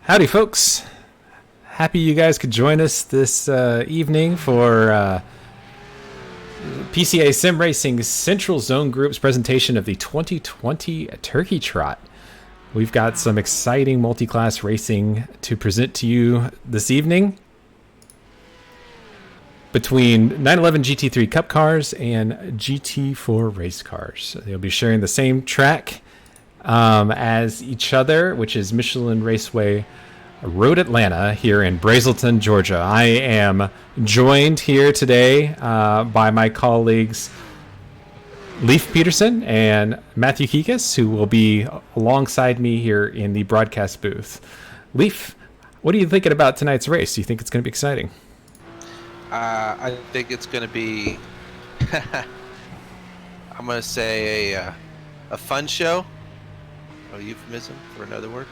Howdy, folks. Happy you guys could join us this evening for PCA Sim Racing Central Zone Group's presentation of the 2020 Turkey Trot. We've got some exciting multi-class racing to present to you this evening between 911 GT3 Cup cars and GT4 race cars. They'll be sharing the same track as each other, which is Michelin Raceway Road Atlanta here in Brazelton, Georgia. I am joined here today by my colleagues Leif Peterson and Matthew Kikas, who will be alongside me here in the broadcast booth. Leif, what are you thinking about tonight's race? Do you think it's going to be exciting? I think it's going to be, I'm going to say a fun show. A euphemism for another word.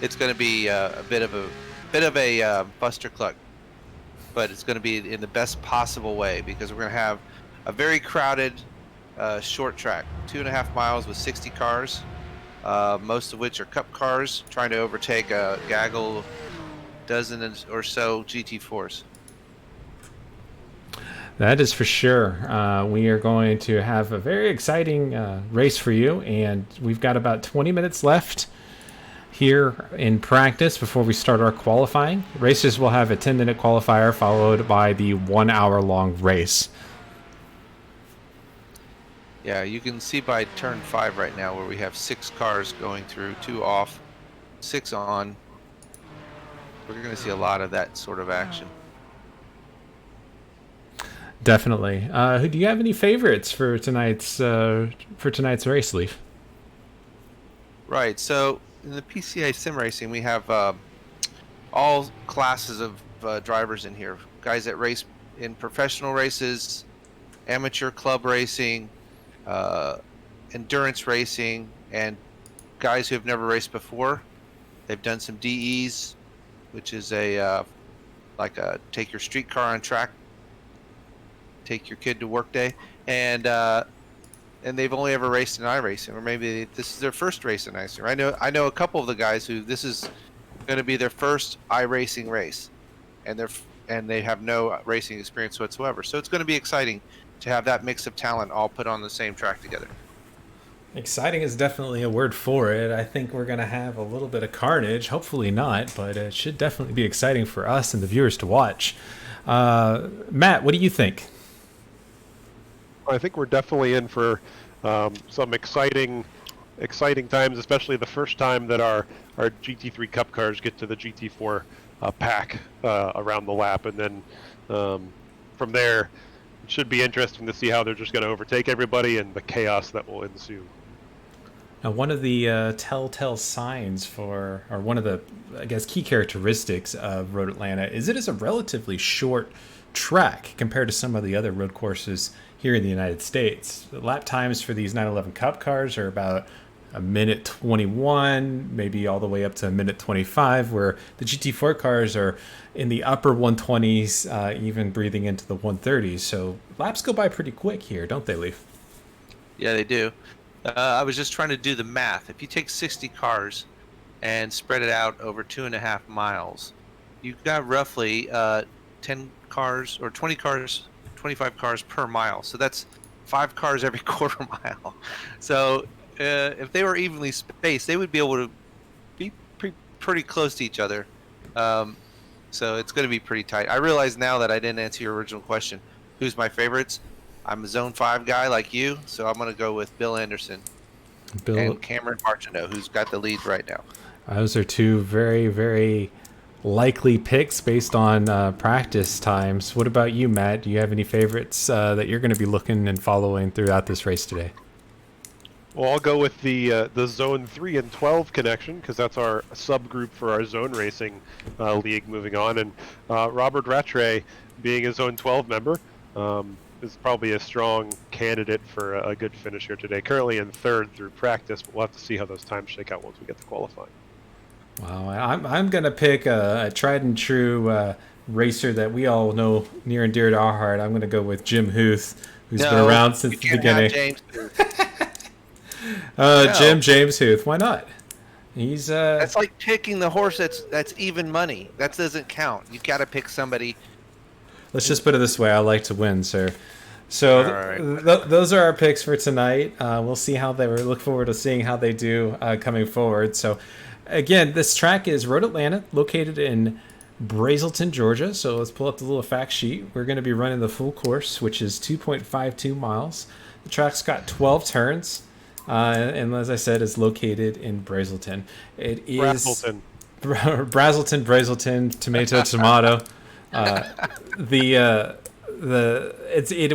It's going to be a bit of a buster cluck, but it's going to be in the best possible way because we're going to have a very crowded short track, 2.5 miles with 60 cars, most of which are cup cars trying to overtake a gaggle dozen or so GT4s. That is for sure. We are going to have a very exciting race for you, and we've got about 20 minutes left here in practice before we start our qualifying. Races will have a 10-minute qualifier followed by the 1-hour-long race. Yeah, you can see by turn 5 right now where we have 6 cars going through, 2 off, 6 on. We're going to see a lot of that sort of action. Definitely. Do you have any favorites for tonight's race, Leaf? Right. So in the PCA sim racing, we have all classes of drivers in here. Guys that race in professional races, amateur club racing, endurance racing, and guys who have never raced before. They've done some DEs, which is like a take your streetcar on track, take your kid to work day, and they've only ever raced in iRacing, or maybe this is their first race in iRacing. I know a couple of the guys who this is going to be their first iRacing race, and they have no racing experience whatsoever. So it's going to be exciting to have that mix of talent all put on the same track together. Exciting is definitely a word for it. I think we're going to have a little bit of carnage. Hopefully not, but it should definitely be exciting for us and the viewers to watch. Matt, what do you think? I think we're definitely in for some exciting times, especially the first time that our GT3 Cup cars get to the GT4 pack around the lap, and then from there, it should be interesting to see how they're just going to overtake everybody and the chaos that will ensue. Now, one of the telltale signs or one of the, I guess, key characteristics of Road Atlanta is it is a relatively short track compared to some of the other road courses here in the United States. The lap times for these 911 Cup cars are about a minute 21, maybe all the way up to a minute 25, where the GT4 cars are in the upper 120s, even breathing into the 130s. So laps go by pretty quick here, don't they, Leaf? Yeah, they do. I was just trying to do the math. If you take 60 cars and spread it out over 2.5 miles, you've got roughly 10 cars or 20 cars, 25 cars per mile. So that's 5 cars every quarter mile. So if they were evenly spaced, they would be able to be pretty close to each other. So it's going to be pretty tight. I realize now that I didn't answer your original question. Who's my favorites? I'm a Zone 5 guy like you, so I'm going to go with Bill Anderson and Cameron Martineau, who's got the lead right now. Those are two very, very likely picks based on practice times. What about you, Matt? Do you have any favorites that you're going to be looking and following throughout this race today? Well, I'll go with the Zone 3 and 12 connection because that's our subgroup for our zone racing league moving on. And Robert Rattray, being a Zone 12 member, is probably a strong candidate for a good finish here today. Currently in 3rd through practice, but we'll have to see how those times shake out once we get to qualifying. Wow, I'm going to pick a tried and true racer that we all know near and dear to our heart. I'm going to go with Jim Huth, who's been around since the beginning. James James Huth, why not? He's That's like picking the horse that's even money. That doesn't count. You got to pick somebody. let's just put it this way: I like to win, sir. So All right. those are our picks for tonight. We'll see how they look forward to seeing how they do coming forward. So again, this track is Road Atlanta, located in Brazelton, Georgia. So let's pull up the little fact sheet. We're going to be running the full course, which is 2.52 miles. The track's got 12 turns, and as I said, is located in Brazelton. It is Brazelton, tomato.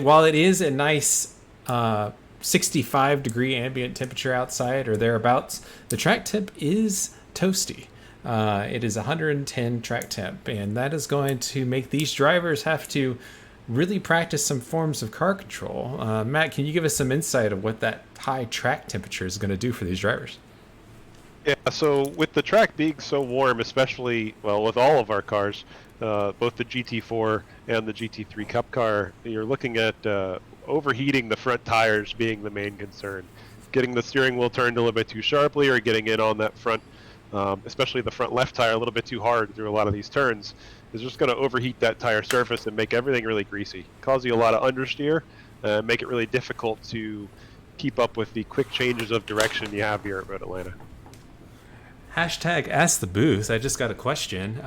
While it is a nice 65-degree ambient temperature outside or thereabouts, the track temp is toasty. It is 110 track temp, and that is going to make these drivers have to really practice some forms of car control. Matt, can you give us some insight of what that high track temperature is going to do for these drivers? Yeah, so with the track being so warm, especially, well, with all of our cars, both the GT4 and the GT3 Cup car, you're looking at overheating the front tires being the main concern. Getting the steering wheel turned a little bit too sharply or getting in on that front, especially the front left tire, a little bit too hard through a lot of these turns, is just going to overheat that tire surface and make everything really greasy. Cause you a lot of understeer, make it really difficult to keep up with the quick changes of direction you have here at Road Atlanta. Hashtag Ask the Booth. I just got a question.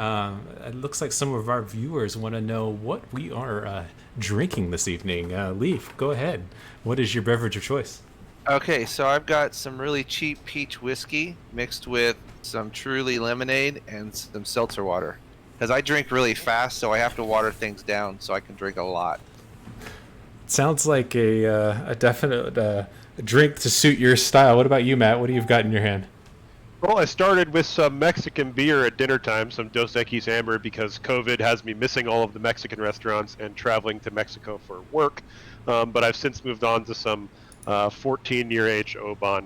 It looks like some of our viewers want to know what we are drinking this evening. Leaf, go ahead. What is your beverage of choice? Okay, so I've got some really cheap peach whiskey mixed with some Truly lemonade and some seltzer water. Because I drink really fast, so I have to water things down so I can drink a lot. Sounds like a definite drink to suit your style. What about you, Matt? What do you've got in your hand? Well, I started with some Mexican beer at dinner time, some Dos Equis Amber, because COVID has me missing all of the Mexican restaurants and traveling to Mexico for work. But I've since moved on to some 14-year age Oban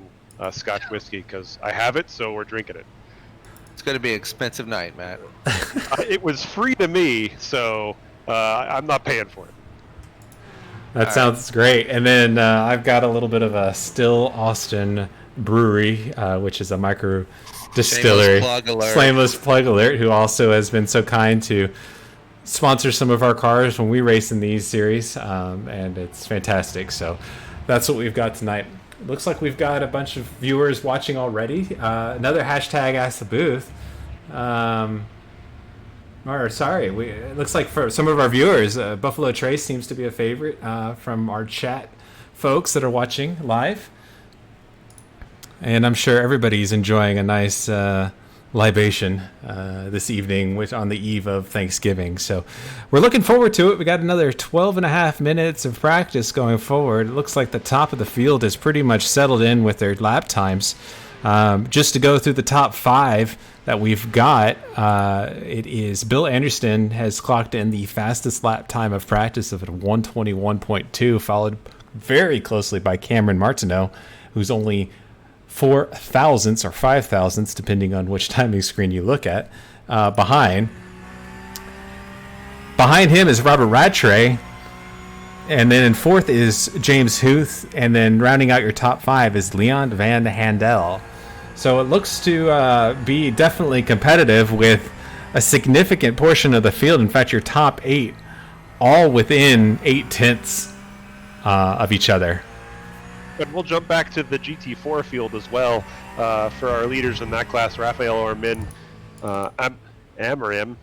Scotch whiskey because I have it, so we're drinking it. It's going to be an expensive night, Matt. It was free to me, so I'm not paying for it. That sounds great. And then I've got a little bit of a Still Austin Brewery, which is a micro distillery. Flameless plug alert, who also has been so kind to sponsor some of our cars when we race in these series, and it's fantastic. So that's what we've got tonight. Looks like we've got a bunch of viewers watching already. Another hashtag Ask the Booth. It looks like for some of our viewers, Buffalo Trace seems to be a favorite from our chat folks that are watching live. And I'm sure everybody's enjoying a nice libation this evening, which on the eve of Thanksgiving. So we're looking forward to it. We got another 12 and a half minutes of practice going forward. It looks like the top of the field is pretty much settled in with their lap times. Just to go through the top five that we've got, it is Bill Anderson has clocked in the fastest lap time of practice of 121.2, followed very closely by Cameron Martineau, who's only 4 thousandths or 5 thousandths, depending on which timing screen you look at, behind. Behind him is Robert Rattray, and then in fourth is James Huth, and then rounding out your top five is Leon Van Handel. So it looks to be definitely competitive with a significant portion of the field. In fact, your top eight all within 8/10 of each other. And we'll jump back to the GT4 field as well for our leaders in that class. Rafael Ormin Amarim,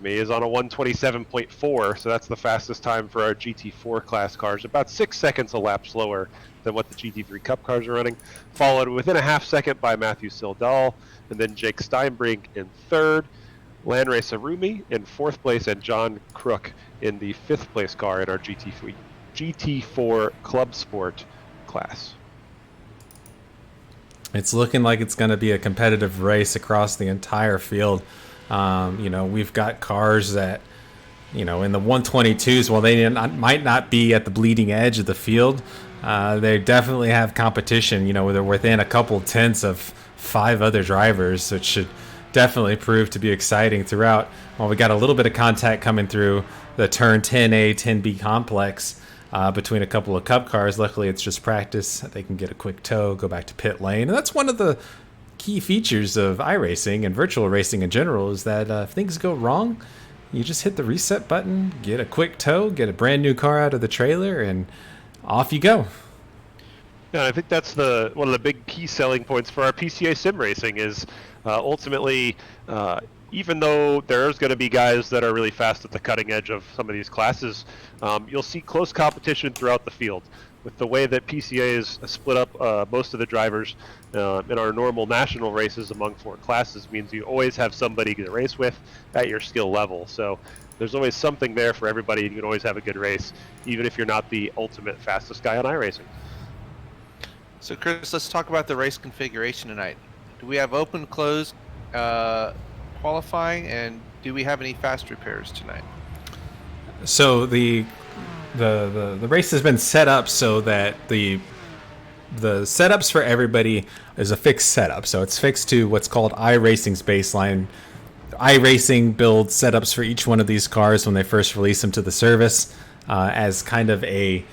is on a 127.4, so that's the fastest time for our GT4 class cars. About 6 seconds a lap slower than what the GT3 Cup cars are running. Followed within a half second by Matthew Sildal, and then Jake Steinbrink in third. Lanray Sarumi in fourth place, and John Crook in the fifth place car in our GT4 Club Sport class. It's looking like it's going to be a competitive race across the entire field. We've got cars that, in the 122s, while they might not be at the bleeding edge of the field, they definitely have competition. They're within a couple tenths of 5 other drivers, which should definitely prove to be exciting throughout. Well, we got a little bit of contact coming through the turn 10A, 10B complex between a couple of Cup cars. Luckily, it's just practice. They can get a quick tow, go back to pit lane. And that's one of the key features of iRacing and virtual racing in general is that if things go wrong, you just hit the reset button, get a quick tow, get a brand new car out of the trailer, and off you go. Yeah, I think that's one of the big key selling points for our PCA sim racing is ultimately, even though there's going to be guys that are really fast at the cutting edge of some of these classes, you'll see close competition throughout the field. With the way that PCA is split up, most of the drivers in our normal national races among 4 classes means you always have somebody to race with at your skill level. So there's always something there for everybody, and you can always have a good race, even if you're not the ultimate fastest guy on iRacing. So, Chris, let's talk about the race configuration tonight. Do we have open, closed qualifying, and do we have any fast repairs tonight? So the race has been set up so that the setups for everybody is a fixed setup. So it's fixed to what's called iRacing's baseline. iRacing builds setups for each one of these cars when they first release them to the service as kind of a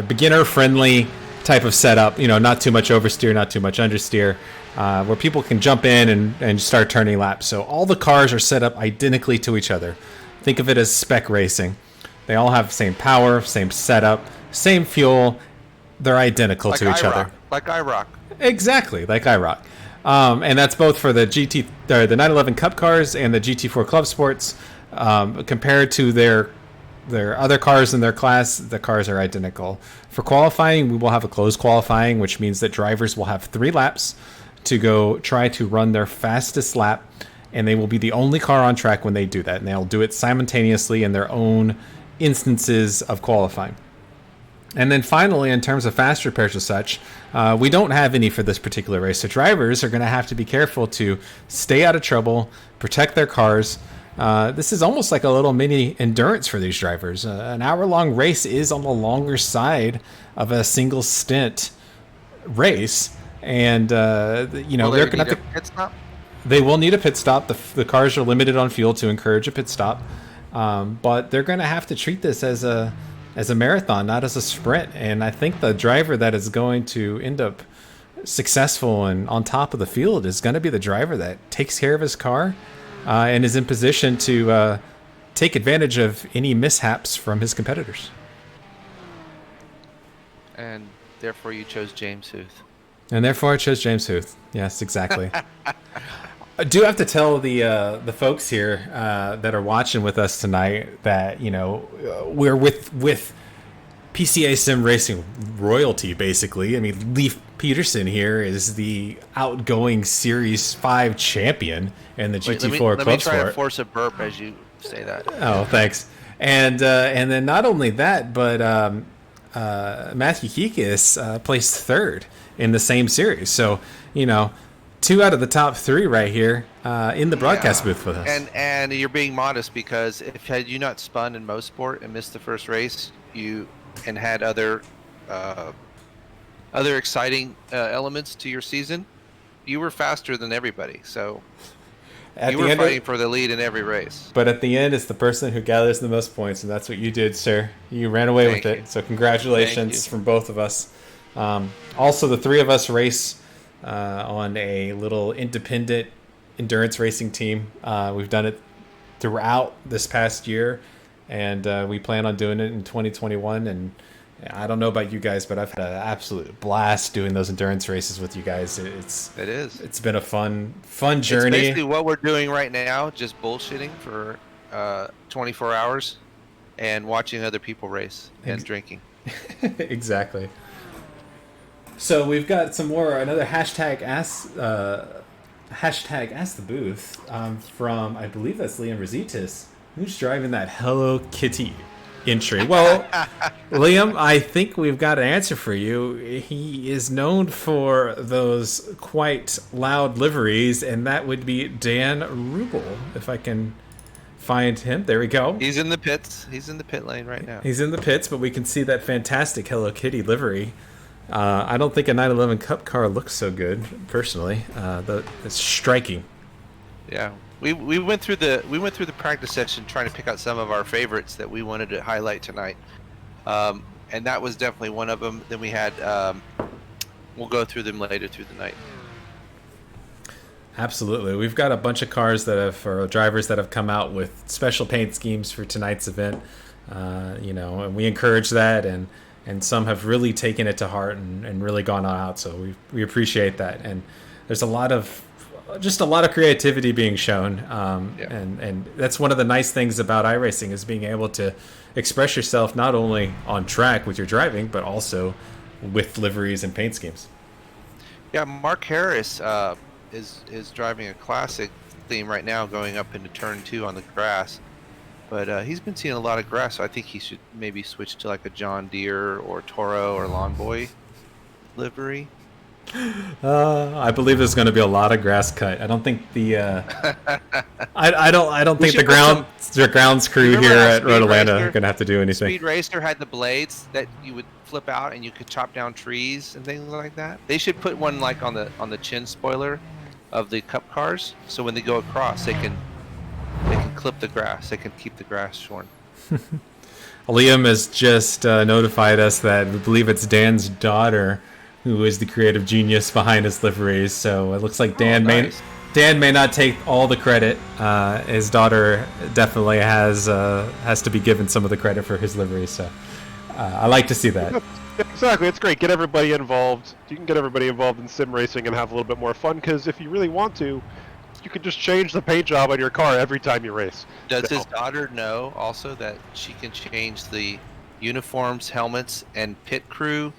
beginner-friendly type of setup. Not too much oversteer, not too much understeer, where people can jump in and start turning laps. So all the cars are set up identically to each other. Think of it as spec racing. They all have the same power, same setup, same fuel. They're identical to each other. Like IROC. Exactly, like IROC. And that's both for the the 911 Cup cars and the GT4 Club Sports. Compared to their other cars in their class, the cars are identical. For qualifying, we will have a closed qualifying, which means that drivers will have 3 laps to go try to run their fastest lap, and they will be the only car on track when they do that, and they'll do it simultaneously in their own instances of qualifying. And then finally, in terms of fast repairs and such, we don't have any for this particular race. So drivers are going to have to be careful to stay out of trouble, protect their cars. This is almost like a little mini endurance for these drivers. An hour-long race is on the longer side of a single stint race. And, they're going to have to... Pit stop? They will need a pit stop. The cars are limited on fuel to encourage a pit stop. But they're going to have to treat this as a marathon, not as a sprint. And I think the driver that is going to end up successful and on top of the field is going to be the driver that takes care of his car and is in position to take advantage of any mishaps from his competitors. And therefore you chose James Huth. And therefore I chose James Huth. Yes, exactly. I do have to tell the folks here that are watching with us tonight that we're with PCA Sim Racing royalty, basically. I mean, Leif Peterson here is the outgoing Series 5 champion in the GT4 Club Let me try Sport. to force a burp as you say that. Oh, thanks. And then not only that, but Matthew Kikis placed 3rd in the same series. So 2 out of the top 3 right here in the broadcast booth with us. And you're being modest because had you not spun in Mosport and missed the first race, and had other exciting elements to your season, you were faster than everybody. So you were fighting for the lead in every race. But at the end, it's the person who gathers the most points, and that's what you did, sir. You ran away with it. So congratulations from both of us. Also, the 3 of us race on a little independent endurance racing team. We've done it throughout this past year, and we plan on doing it in 2021. And I don't know about you guys, but I've had an absolute blast doing those endurance races with you guys. It's been a fun journey. It's basically what we're doing right now, just bullshitting for 24 hours and watching other people race and drinking. Exactly. So we've got another hashtag ask the booth from, I believe that's Liam Rositas, who's driving that Hello Kitty entry. Well, Liam, I think we've got an answer for you. He is known for those quite loud liveries, and that would be Dan Rubel, if I can find him. There we go. He's in the pits. He's in the pit lane right now. He's in the pits, but we can see that fantastic Hello Kitty livery. I don't think a 911 Cup car looks so good, personally. It's striking. Yeah, we went through the practice section trying to pick out some of our favorites that we wanted to highlight tonight, and that was definitely one of them. Then we had we'll go through them later through the night. Absolutely. We've got a bunch of cars that have, or drivers that have come out with special paint schemes for tonight's event. And we encourage that, and some have really taken it to heart and really gone all out. So we appreciate that. And there's a lot of creativity being shown. And that's one of the nice things about iRacing is being able to express yourself not only on track with your driving, but also with liveries and paint schemes. Yeah, Mark Harris is driving a classic theme right now, going up into turn 2 on the grass. But he's been seeing a lot of grass, so I think he should maybe switch to like a John Deere or Toro or Lawn Boy livery. I believe there's going to be a lot of grass cut. I don't think the I don't think the grounds crew here at Road Atlanta are going to have to do anything. Speed Racer had the blades that you would flip out and you could chop down trees and things like that. They should put one like on the chin spoiler of the cup cars, so when they go across, they can clip the grass. They can keep the grass shorn. Liam has just notified us that we believe it's Dan's daughter who is the creative genius behind his liveries. So it looks like Dan may not take all the credit. His daughter definitely has to be given some of the credit for his liveries. So I like to see that. Exactly, it's great. Get everybody involved. You can get everybody involved in sim racing and have a little bit more fun. Because if you really want to, you can just change the paint job on your car every time you race. Does his daughter know also that she can change the uniforms, helmets, and pit crew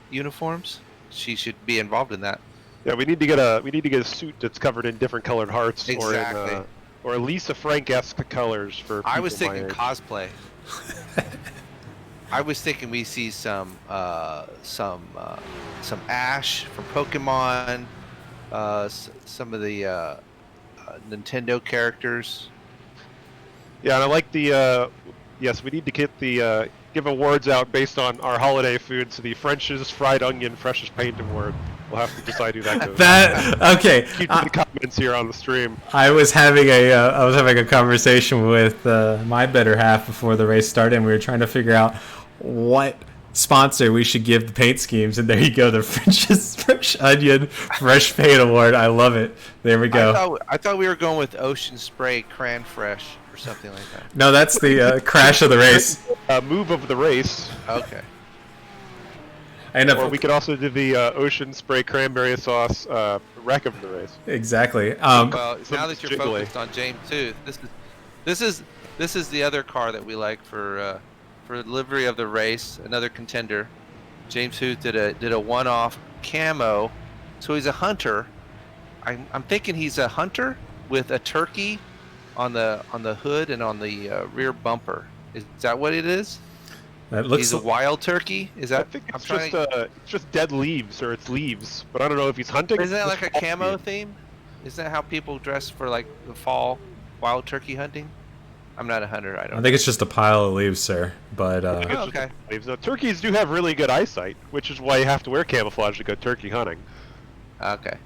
uniforms? She should be involved in that. Yeah, we need to get a suit that's covered in different colored hearts, exactly. or Lisa Frank-esque colors for. I was thinking cosplay. I was thinking we see some Ash from Pokemon, some of the Nintendo characters. Yeah, and I like the. Yes, we need to get the give awards out based on our holiday food. So the French's Fried Onion Freshest Paint Award. We'll have to decide who that goes. Okay. Keep the comments here on the stream. I was having a conversation with my better half before the race started, and we were trying to figure out what sponsor we should give the paint schemes, and there you go, the French's Fresh Onion Fresh Paint Award. I love it. There we go. I thought we were going with Ocean Spray Cran Fresh or something like that. No, that's the crash of the race. Move of the race. Okay. Or we could also do the Ocean Spray Cranberry Sauce wreck of the race. Exactly. Well, now that you're focused on James Tooth, this is the other car that we like for livery of the race. Another contender. James Tooth did a one-off camo, so he's a hunter. I'm thinking he's a hunter with a turkey on the hood and on the rear bumper. Is that what it is? He's a wild turkey. Is that? I think it's just dead leaves, or it's leaves. But I don't know if he's hunting. Isn't that like a camo theme? Isn't that how people dress for like the fall wild turkey hunting? I'm not a hunter. I think it's just a pile of leaves, sir. But okay. Now, turkeys do have really good eyesight, which is why you have to wear camouflage to go turkey hunting. Okay.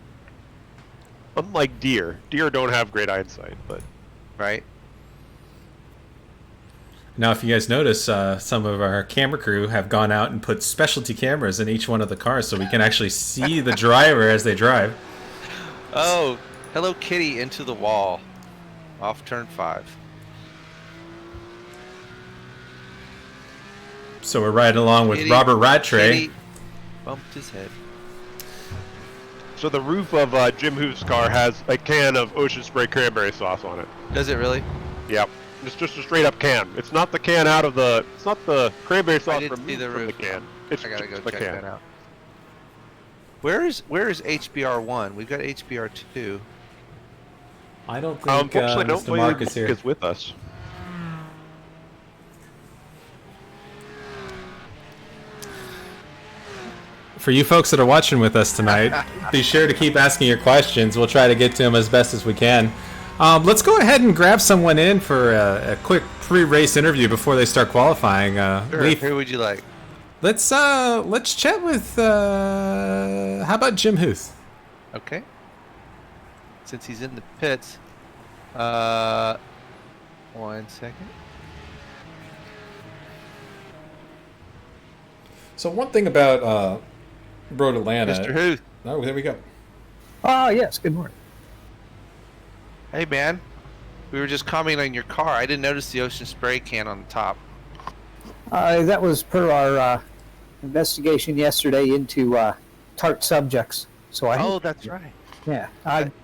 Unlike deer don't have great eyesight, but right. Now, if you guys notice, some of our camera crew have gone out and put specialty cameras in each one of the cars so we can actually see the driver as they drive. Oh, Hello Kitty into the wall. Off turn 5. So we're riding along with Robert Rattray. Bumped his head. So the roof of Jim Hoof's car has a can of Ocean Spray Cranberry Sauce on it. Does it really? Yep. It's just a straight up can. It's not the can out of the. It's not the cranberry sauce from the can. It's I gotta go just the check can. that out. Where is HBR1? We've got HBR2. I don't think Mr. Mark is here. Is with us. For you folks that are watching with us tonight, be sure to keep asking your questions. We'll try to get to them as best as we can. Let's go ahead and grab someone in for a quick pre-race interview before they start qualifying. Sure. Who would you like? Let's chat with how about Jim Huth? Okay. Since he's in the pits. 1 second. So one thing about Road Atlanta. Mr. Huth. Oh, there we go. Ah, yes. Good morning. Hey, man. We were just commenting on your car. I didn't notice the ocean spray can on the top. That was per our investigation yesterday into tart subjects. So Oh, that's right. yeah,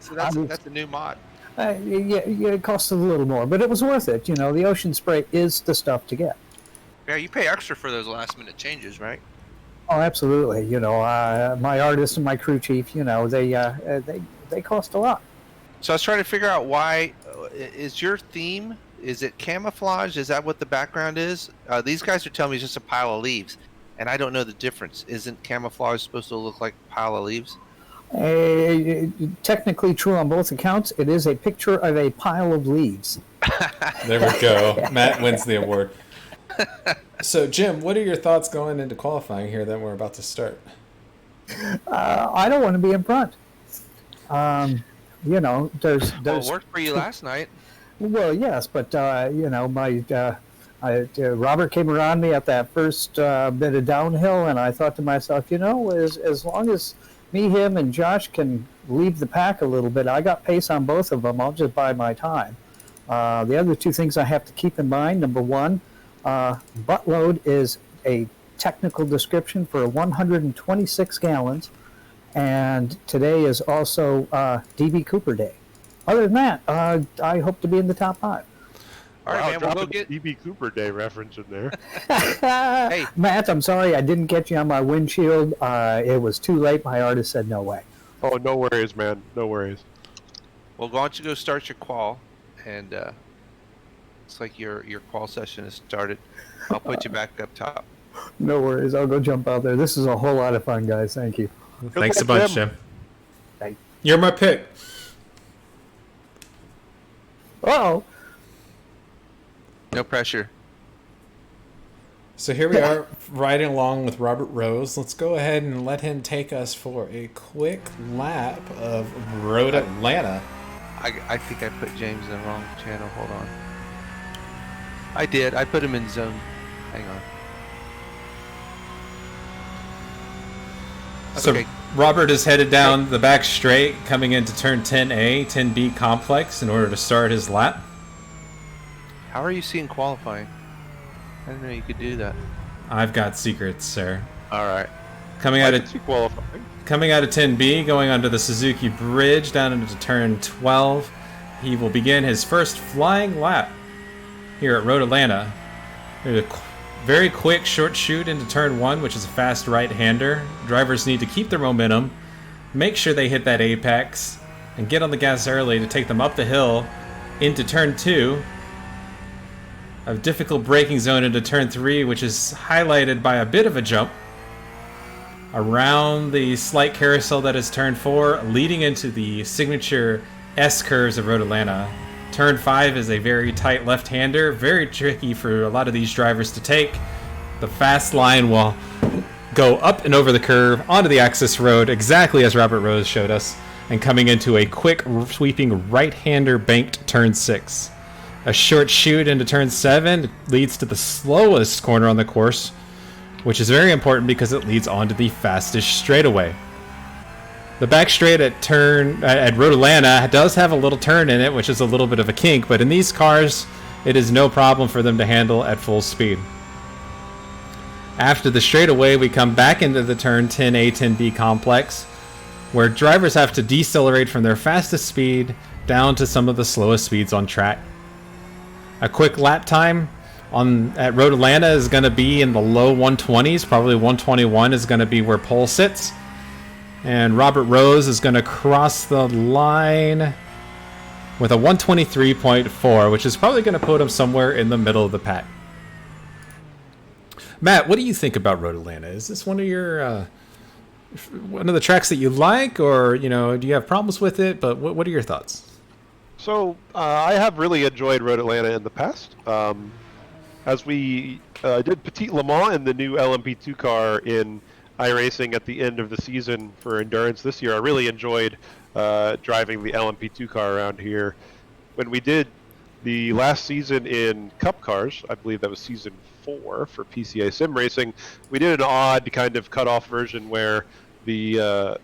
So that's a new mod. yeah, it costs a little more, but it was worth it. You know, the ocean spray is the stuff to get. Yeah, you pay extra for those last minute changes, right? Oh, absolutely. You know, my artist and my crew chief, you know, they cost a lot. So I was trying to figure out why is your theme? Is it camouflage? Is that what the background is? These guys are telling me it's just a pile of leaves, and I don't know the difference. Isn't camouflage supposed to look like a pile of leaves? Technically true on both accounts. It is a picture of a pile of leaves. There we go. Matt wins the award. So, Jim, what are your thoughts going into qualifying here that we're about to start? I don't want to be in front. You know, there's. Well, it worked for you last night. Well, yes, but you know, Robert came around me at that first bit of downhill, and I thought to myself, you know, as long as me, him, and Josh can leave the pack a little bit, I got pace on both of them. I'll just buy my time. The other two things I have to keep in mind: number one, butt load is a technical description for 126 gallons, and today is also DB Cooper Day. Other than that, I hope to be in the top 5. All right, man, we'll go get DB Cooper Day reference in there. Hey, Matt, I'm sorry I didn't get you on my windshield. It was too late. My artist said no way. Oh, no worries, man. No worries. well, why don't you go start your qual? And looks like your qual session has started. I'll put you back up top. No worries. I'll go jump out there. This is a whole lot of fun, guys. Thank you. Thanks a luck, bunch, Jim. Jim. Thank You're my pick. Uh-oh. No pressure. So here we are riding along with Robert Rose. Let's go ahead and let him take us for a quick lap of Road Atlanta. I think I put James in the wrong channel. Hold on. I did. I put him in zone. Hang on. So Okay. Robert is headed down the back straight, coming into turn 10A, 10B complex in order to start his lap. How are you seeing qualifying? I didn't know you could do that. I've got secrets, sir. All right. Coming out I of can see qualifying. Coming out of 10B, going onto the Suzuki Bridge down into turn 12, he will begin his first flying lap here at Road Atlanta. There's a very quick short shoot into turn 1, which is a fast right-hander. Drivers need to keep their momentum, make sure they hit that apex, and get on the gas early to take them up the hill into turn 2. A difficult braking zone into turn 3, which is highlighted by a bit of a jump around the slight carousel that is turn 4, leading into the signature S curves of Road Atlanta. Turn 5 is a very tight left-hander, very tricky for a lot of these drivers to take. The fast line will go up and over the curve onto the access road, exactly as Robert Rose showed us, and coming into a quick sweeping right-hander banked turn 6. A short shoot into turn 7 leads to the slowest corner on the course, which is very important because it leads onto the fastest straightaway. The back straight at Road Atlanta does have a little turn in it, which is a little bit of a kink, but in these cars, it is no problem for them to handle at full speed. After the straightaway, we come back into the turn 10A, 10B complex, where drivers have to decelerate from their fastest speed down to some of the slowest speeds on track. A quick lap time at Road Atlanta is going to be in the low 120s. Probably 121 is going to be where pole sits. And Robert Rose is going to cross the line with a 123.4, which is probably going to put him somewhere in the middle of the pack. Matt, what do you think about Road Atlanta? Is this one of your one of the tracks that you like, or do you have problems with it? But what are your thoughts? So I have really enjoyed Road Atlanta in the past. As we did Petit Le Mans in the new LMP2 car in iRacing at the end of the season for endurance this year, I really enjoyed driving the LMP2 car around here. When we did the last season in Cup cars, I believe that was season 4 for PCA Sim Racing, we did an odd kind of cut-off version where the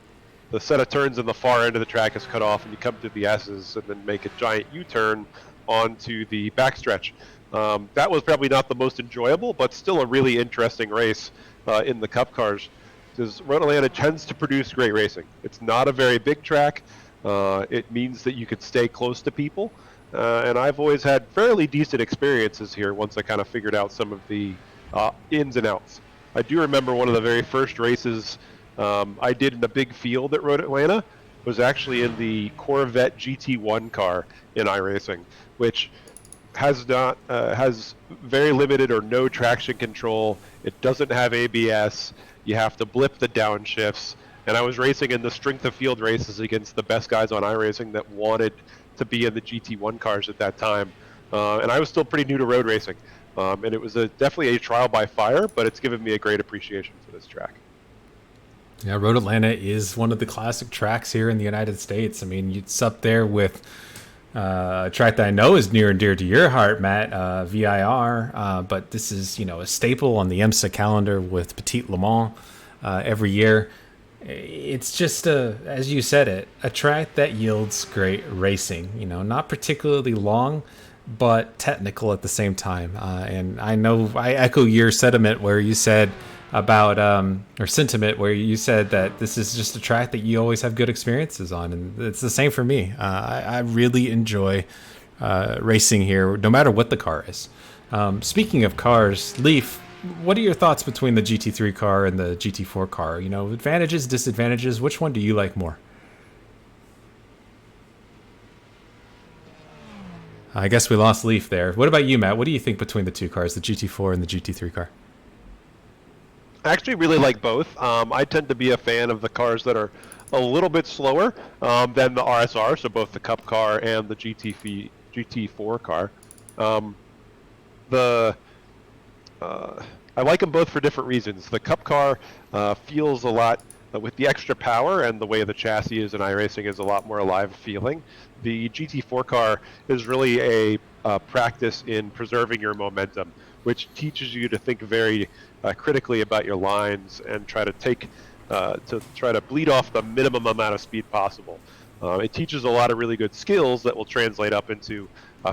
the set of turns in the far end of the track is cut off, and you come to the S's and then make a giant U-turn onto the backstretch. That was probably not the most enjoyable, but still a really interesting race in the Cup cars, because Road Atlanta tends to produce great racing. It's not a very big track. It means that you could stay close to people, and I've always had fairly decent experiences here once I kind of figured out some of the ins and outs. I do remember one of the very first races I did in a big field at Road Atlanta was actually in the Corvette GT1 car in iRacing, which has very limited or no traction control. It doesn't have ABS. You have to blip the downshifts. And I was racing in the strength of field races against the best guys on iRacing that wanted to be in the GT1 cars at that time. And I was still pretty new to road racing. And it was definitely a trial by fire, but it's given me a great appreciation for this track. Yeah, Road Atlanta is one of the classic tracks here in the United States. I mean, it's up there with a track that I know is near and dear to your heart, Matt, VIR. But this is, a staple on the IMSA calendar with Petit Le Mans every year. It's just, as you said it, a track that yields great racing. Not particularly long, but technical at the same time. And I know I echo your sentiment where you said about or sentiment where you said that this is just a track that you always have good experiences on, and it's the same for me. I really enjoy racing here, no matter what the car is. Speaking of cars, Leaf, what are your thoughts between the GT3 car and the GT4 car? Advantages, disadvantages. Which one do you like more? I guess we lost Leaf there. What about you, Matt? What do you think between the two cars, the GT4 and the GT3 car? I actually really like both. I tend to be a fan of the cars that are a little bit slower than the RSR, so both the Cup car and the GT4 car. I like them both for different reasons. The Cup car feels a lot, with the extra power and the way the chassis is in iRacing, is a lot more alive feeling. The GT4 car is really a practice in preserving your momentum, which teaches you to think very critically about your lines and try to bleed off the minimum amount of speed possible. It teaches a lot of really good skills that will translate up into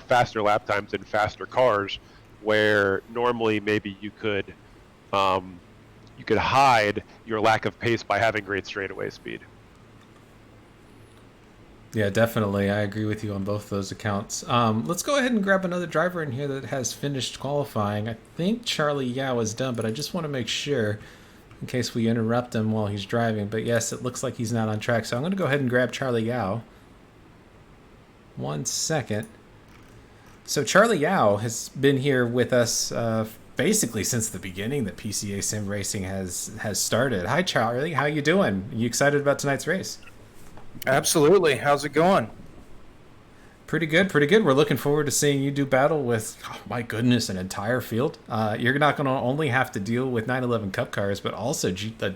faster lap times and faster cars, where normally maybe you could hide your lack of pace by having great straightaway speed. Yeah, definitely. I agree with you on both those accounts. Let's go ahead and grab another driver in here that has finished qualifying. I think Charlie Yao is done, but I just want to make sure in case we interrupt him while he's driving. But yes, it looks like he's not on track. So I'm going to go ahead and grab Charlie Yao. 1 second. So Charlie Yao has been here with us basically since the beginning that PCA Sim Racing has started. Hi, Charlie. How you doing? Are you excited about tonight's race? Absolutely. How's it going? Pretty good, pretty good. We're looking forward to seeing you do battle with, my goodness, an entire field. You're not going to only have to deal with 911 Cup cars, but also a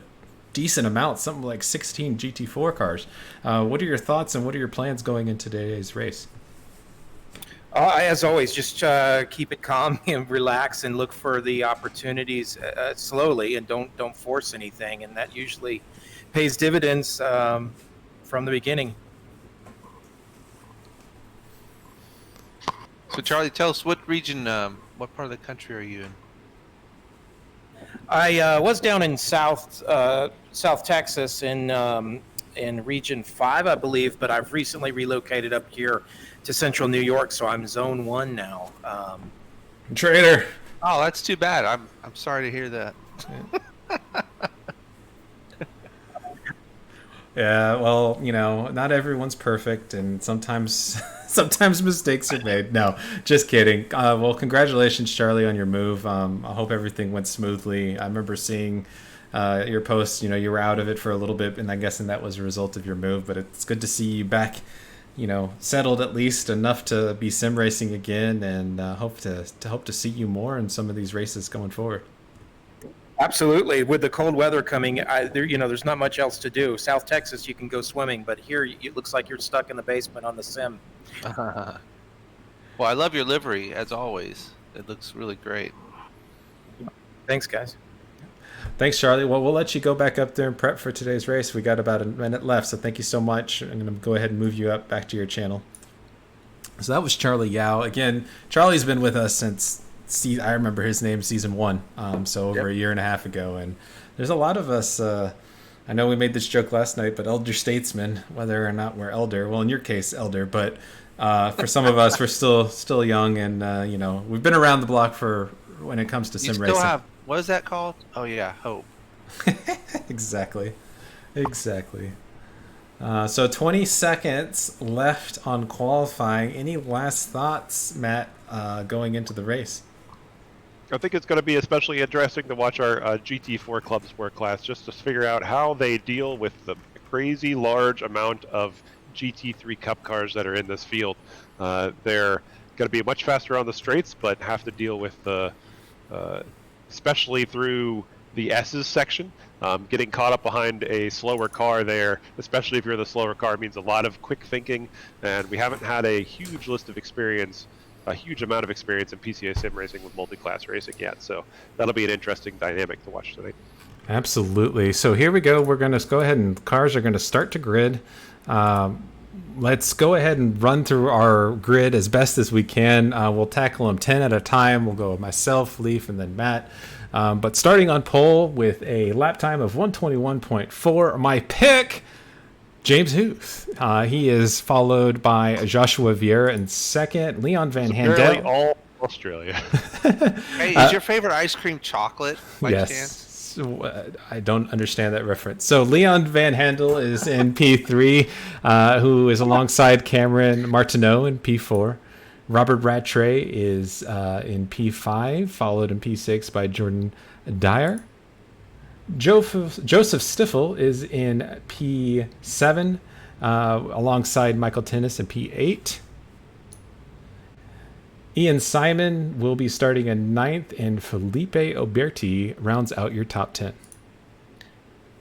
decent amount, something like 16 GT4 cars. What are your thoughts and what are your plans going into today's race? As always, just keep it calm and relax and look for the opportunities slowly and don't force anything. And that usually pays dividends from the beginning. So, Charlie, tell us what region, what part of the country are you in? I was down in South Texas in Region 5, I believe, but I've recently relocated up here to Central New York, so I'm Zone 1 now. Traitor. Oh, that's too bad. I'm sorry to hear that. Yeah, well, not everyone's perfect, and sometimes mistakes are made. No, just kidding. Well, congratulations, Charlie, on your move. I hope everything went smoothly. I remember seeing your post. You were out of it for a little bit, and I'm guessing that was a result of your move. But it's good to see you back, settled at least enough to be sim racing again, and hope to see you more in some of these races going forward. Absolutely. With the cold weather coming, there's not much else to do. South Texas, you can go swimming, but here it looks like you're stuck in the basement on the sim. Well, I love your livery, as always. It looks really great. Thanks, guys. Thanks, Charlie. Well, we'll let you go back up there and prep for today's race. We got about a minute left, so thank you so much. I'm going to go ahead and move you up back to your channel. So that was Charlie Yao. Again, Charlie's been with us since I remember his name season 1, so over a year and a half ago. And there's a lot of us. I know we made this joke last night, but elder statesmen, whether or not we're elder, well, in your case, elder, but for some of us, we're still young, and we've been around the block for when it comes to sim racing. Still have, what is that called? Oh yeah, hope. Exactly. So 20 seconds left on qualifying. Any last thoughts, Matt, going into the race? I think it's going to be especially interesting to watch our GT4 Club Sport class just to figure out how they deal with the crazy large amount of GT3 Cup cars that are in this field. They're going to be much faster on the straights, but have to deal with the, especially through the S's section. Getting caught up behind a slower car there, especially if you're the slower car, means a lot of quick thinking, and we haven't had a huge amount of experience in PCA sim racing with multi-class racing yet, so that'll be an interesting dynamic to watch tonight. Absolutely. So here we go. We're going to go ahead and cars are going to start to grid. Let's go ahead and run through our grid as best as we can. We'll tackle them 10 at a time. We'll go with myself, Leaf, and then Matt. But starting on pole with a lap time of 121.4, my pick, James Huth. He is followed by Joshua Vieira in second, Leon Van Apparently Handel. all Australia. Hey, is your favorite ice cream chocolate by chance? I don't understand that reference. So Leon Van Handel is in P3, who is alongside Cameron Martineau in P4. Robert Rattray is in P5, followed in P6 by Jordan Dyer. Joseph Stiffel is in P7, alongside Michael Tennis in P8. Ian Simon will be starting in 9th, and Felipe Oberti rounds out your top 10.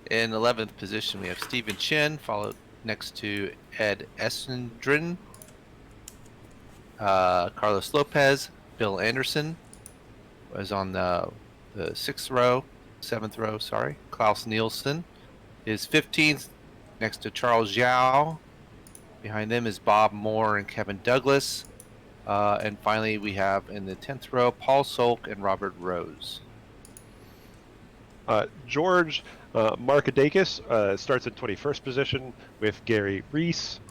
In 11th position, we have Stephen Chin, followed next to Ed Estendren, Carlos Lopez, Bill Anderson was on the 7th row, sorry. Klaus Nielsen is 15th, next to Charles Zhao. Behind them is Bob Moore and Kevin Douglas. And finally, we have in the 10th row, Paul Solk and Robert Rose. George Markadakis starts in 21st position with Gary Reese,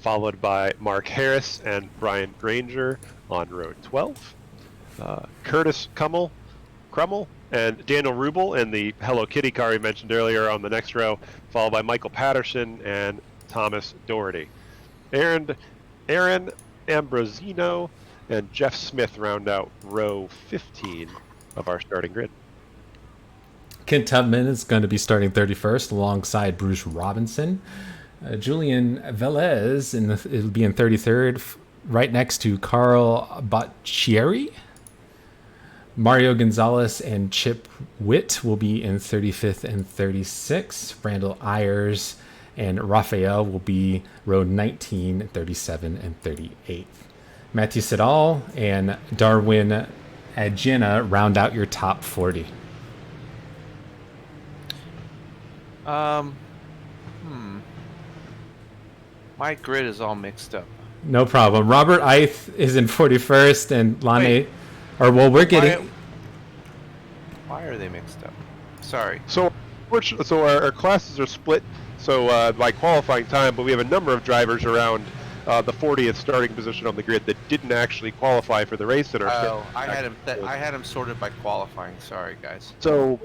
followed by Mark Harris and Brian Granger on row 12. Curtis Krummel and Daniel Rubel in the Hello Kitty car we mentioned earlier on the next row, followed by Michael Patterson and Thomas Doherty. Aaron Ambrosino and Jeff Smith round out row 15 of our starting grid. Kent Tubman is going to be starting 31st alongside Bruce Robinson. Julian Velez will be in 33rd, right next to Carl Boccieri. Mario Gonzalez and Chip Witt will be in 35th and 36th. Randall Ayers and Raphael will be row 19, 37, and 38. Matthew Siddall and Darwin Adjena round out your top 40. My grid is all mixed up. No problem. Robert Eith is in 41st, and Lane... Why are they mixed up? Sorry. So our classes are split by qualifying time, but we have a number of drivers around the 40th starting position on the grid that didn't actually qualify for the race that are. I had them sorted by qualifying. Sorry, guys. So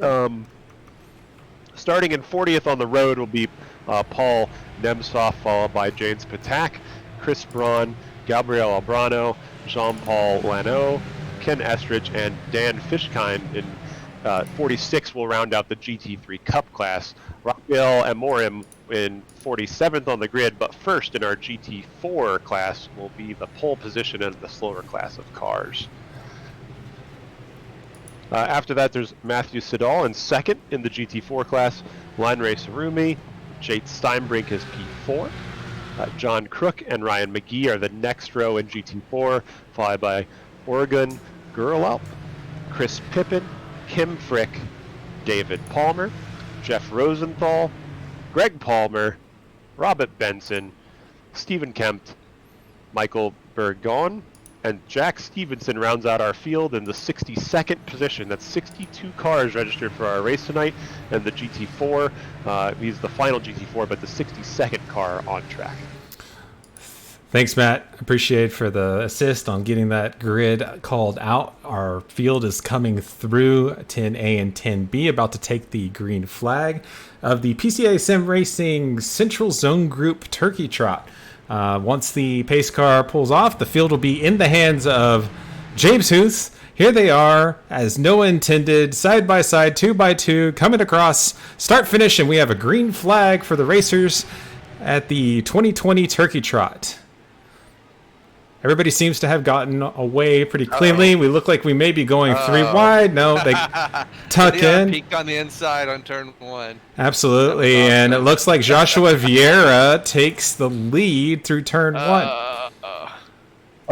starting in 40th on the road will be Paul Nemtsov, followed by James Patak, Chris Braun, Gabriel Albrano, Jean-Paul Lano, Ken Estridge, and Dan Fishkind in 46 will round out the GT3 Cup class. Rafael Amorim in 47th on the grid, but first in our GT4 class will be the pole position in the slower class of cars. After that, there's Matthew Siddall in second in the GT4 class. Lanray Sarumi, Jake Steinbrink is P4. John Crook and Ryan McGee are the next row in GT4, followed by Oregon Gurlaup, Chris Pippin, Kim Frick, David Palmer, Jeff Rosenthal, Greg Palmer, Robert Benson, Stephen Kempt, Michael Bergon, and Jack Stevenson rounds out our field in the 62nd position. That's 62 cars registered for our race tonight, and the GT4, he's the final GT4, but the 62nd car on track. Thanks, Matt. Appreciate for the assist on getting that grid called out. Our field is coming through 10A and 10B, about to take the green flag of the PCA Sim Racing Central Zone Group Turkey Trot. Once the pace car pulls off, the field will be in the hands of James Huth. Here they are, as Noah intended, side by side, 2x2, coming across start finish, and we have a green flag for the racers at the 2020 Turkey Trot. Everybody seems to have gotten away pretty cleanly. We look like we may be going 3 wide. No, they tuck in. Peeked on the inside on turn 1. Absolutely, and it looks like Joshua Vieira takes the lead through turn 1. Our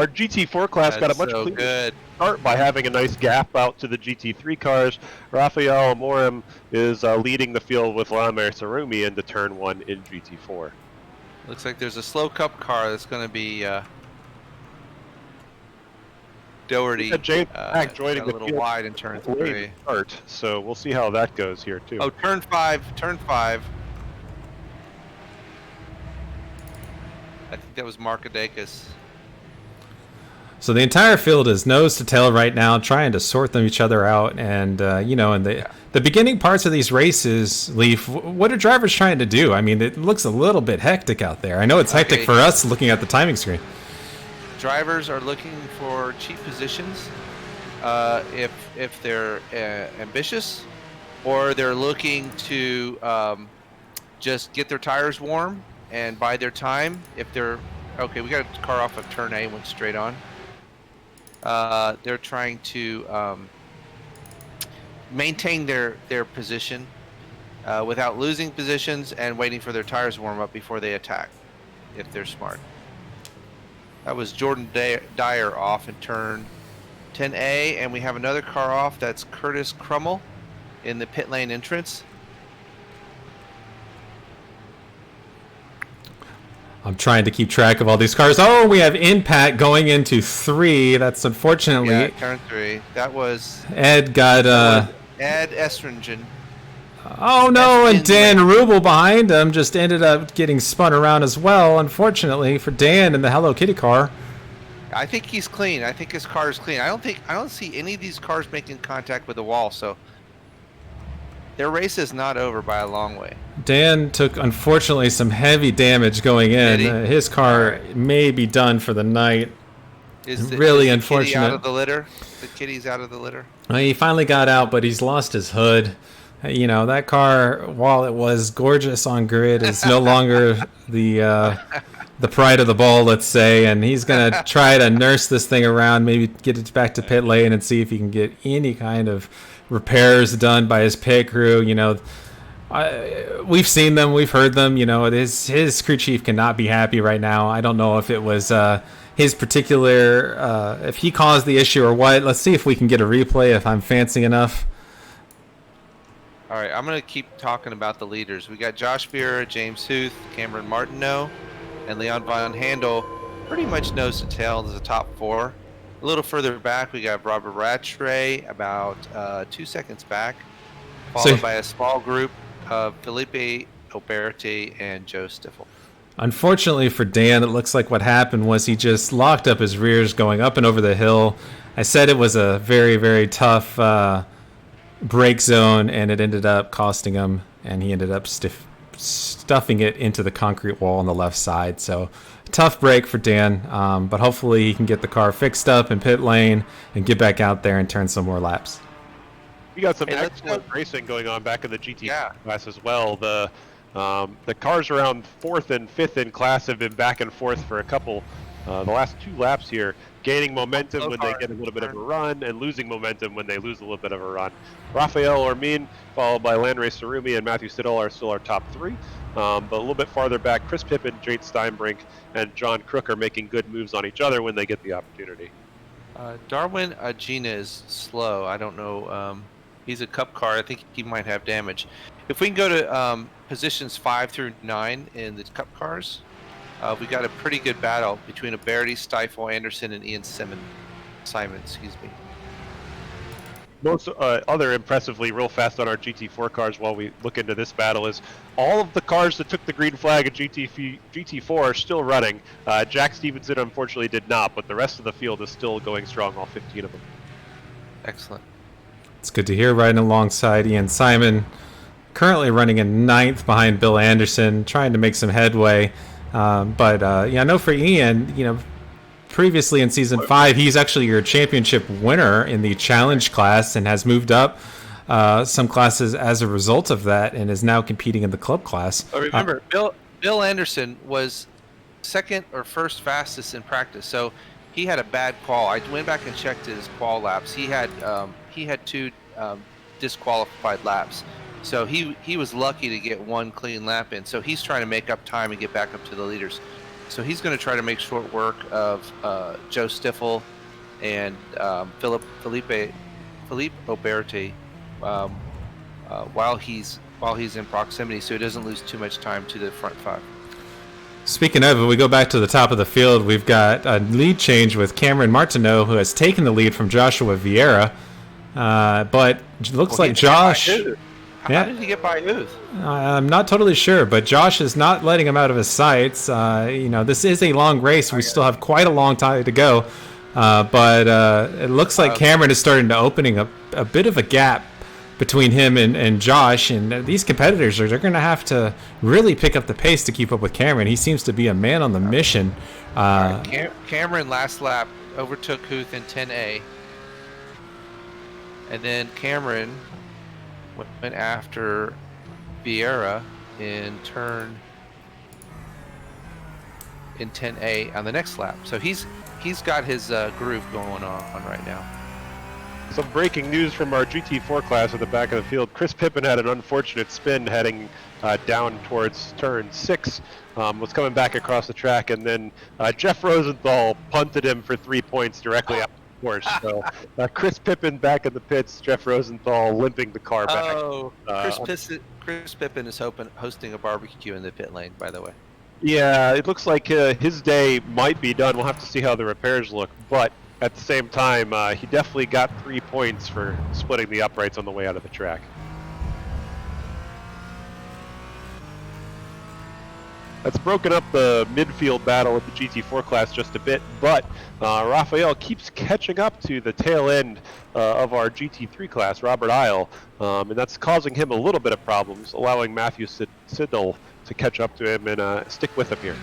GT4 class got a much cleaner start by having a nice gap out to the GT3 cars. Rafael Amorim is leading the field with Lamer Sarumi into turn 1 in GT4. Looks like there's a slow cup car that's going to be Doherty James joining a the little field wide in turn 3. Start, so we'll see how that goes here too. Oh, turn 5. I think that was Markadakis. So the entire field is nose to tail right now, trying to sort them each other out. And, in the beginning parts of these races, Leaf, what are drivers trying to do? I mean, it looks a little bit hectic out there. I know it's hectic for us looking at the timing screen. Drivers are looking for cheap positions if they're ambitious, or they're looking to just get their tires warm and buy their time. If they're okay, we got a car off of turn A, went straight on. They're trying to maintain their position without losing positions and waiting for their tires to warm up before they attack, if they're smart. That was Jordan Dyer off in turn 10A, and we have another car off. That's Curtis Crummell in the pit lane entrance. I'm trying to keep track of all these cars. Oh, we have Impact going into 3. That's unfortunately... turn 3. That was... Ed got... Ed Estringen. Oh, no, and Dan Rubel behind him just ended up getting spun around as well, unfortunately, for Dan in the Hello Kitty car. I think he's clean. I think his car is clean. I don't see any of these cars making contact with the wall, so their race is not over by a long way. Dan took, unfortunately, some heavy damage going in. His car may be done for the night. Is the unfortunate. Kitty out of the litter? The kitty's out of the litter? He finally got out, but he's lost his hood. That car, while it was gorgeous on grid, is no longer the pride of the ball, let's say, and he's going to try to nurse this thing around, maybe get it back to pit lane and see if he can get any kind of repairs done by his pit crew. We've seen them, we've heard them. His crew chief cannot be happy right now. I don't know if it was his particular, if he caused the issue or what. Let's see if we can get a replay if I'm fancy enough. All right, I'm going to keep talking about the leaders. We got Josh Vieira, James Huth, Cameron Martineau, and Leon Von Handel pretty much nose to tail as the top 4. A little further back, we got Robert Rattray about 2 seconds back, followed by a small group of Felipe Oberti and Joe Stiffel. Unfortunately for Dan, it looks like what happened was he just locked up his rears going up and over the hill. I said it was a very, very tough brake zone, and it ended up costing him, and he ended up stuffing it into the concrete wall on the left side. So tough break for Dan, but hopefully he can get the car fixed up in pit lane and get back out there and turn some more laps. We got some excellent racing going on back in the GT class as well. The cars around 4th and 5th in class have been back and forth for a couple, the last 2 laps here, gaining momentum when they get a little bit of a run and losing momentum when they lose a little bit of a run. Rafael Ormin, followed by Landray Sarumi and Matthew Siddall are still our top 3. But a little bit farther back, Chris Pippen, Jade Steinbrink, and John Crook are making good moves on each other when they get the opportunity. Darwin Agina is slow. I don't know He's a cup car. I think he might have damage. If we can go to positions 5 through 9 in the cup cars, we got a pretty good battle between Aberti, Stifle, Anderson, and Ian Simon, excuse me. Most other impressively real fast on our GT4 cars while we look into this battle is all of the cars that took the green flag at GT4 are still running. Jack Stevenson unfortunately did not, but the rest of the field is still going strong, all 15 of them. Excellent. It's good to hear. Riding alongside Ian Simon, currently running in 9th behind Bill Anderson, trying to make some headway. But I know for Ian, previously in season 5, he's actually your championship winner in the challenge class and has moved up some classes as a result of that and is now competing in the club class. But remember, Bill Anderson was second or first fastest in practice, so he had a bad qual. I went back and checked his qual laps. He had 2 disqualified laps, so he was lucky to get 1 clean lap in. So he's trying to make up time and get back up to the leaders. So he's going to try to make short work of Joe Stifel and Felipe Oberti while he's in proximity, so he doesn't lose too much time to the front 5. Speaking of, if we go back to the top of the field, we've got a lead change with Cameron Martineau, who has taken the lead from Joshua Vieira. But it looks like Josh... How did he get by Uth? I'm not totally sure, but Josh is not letting him out of his sights. This is a long race. We still have quite a long time to go. But it looks like Cameron is starting to opening a bit of a gap between him and Josh. And these competitors, they're going to have to really pick up the pace to keep up with Cameron. He seems to be a man on the mission. Cameron last lap overtook Huth in 10A. And then Cameron went after Vieira in 10A on the next lap. So he's got his groove going on right now. Some breaking news from our GT4 class at the back of the field. Chris Pippen had an unfortunate spin heading down towards turn 6. Was coming back across the track, and then Jeff Rosenthal punted him for 3 points directly out. Course. So Chris Pippen back in the pits, Jeff Rosenthal limping the car back. Oh, Chris Pippen is hosting a barbecue in the pit lane, by the way. Yeah, it looks like his day might be done. We'll have to see how the repairs look. But at the same time, he definitely got 3 points for splitting the uprights on the way out of the track. That's broken up the midfield battle with the GT4 class just a bit, but Raphael keeps catching up to the tail end of our GT3 class, Robert Isle, and that's causing him a little bit of problems, allowing Matthew Siddle to catch up to him and stick with him here.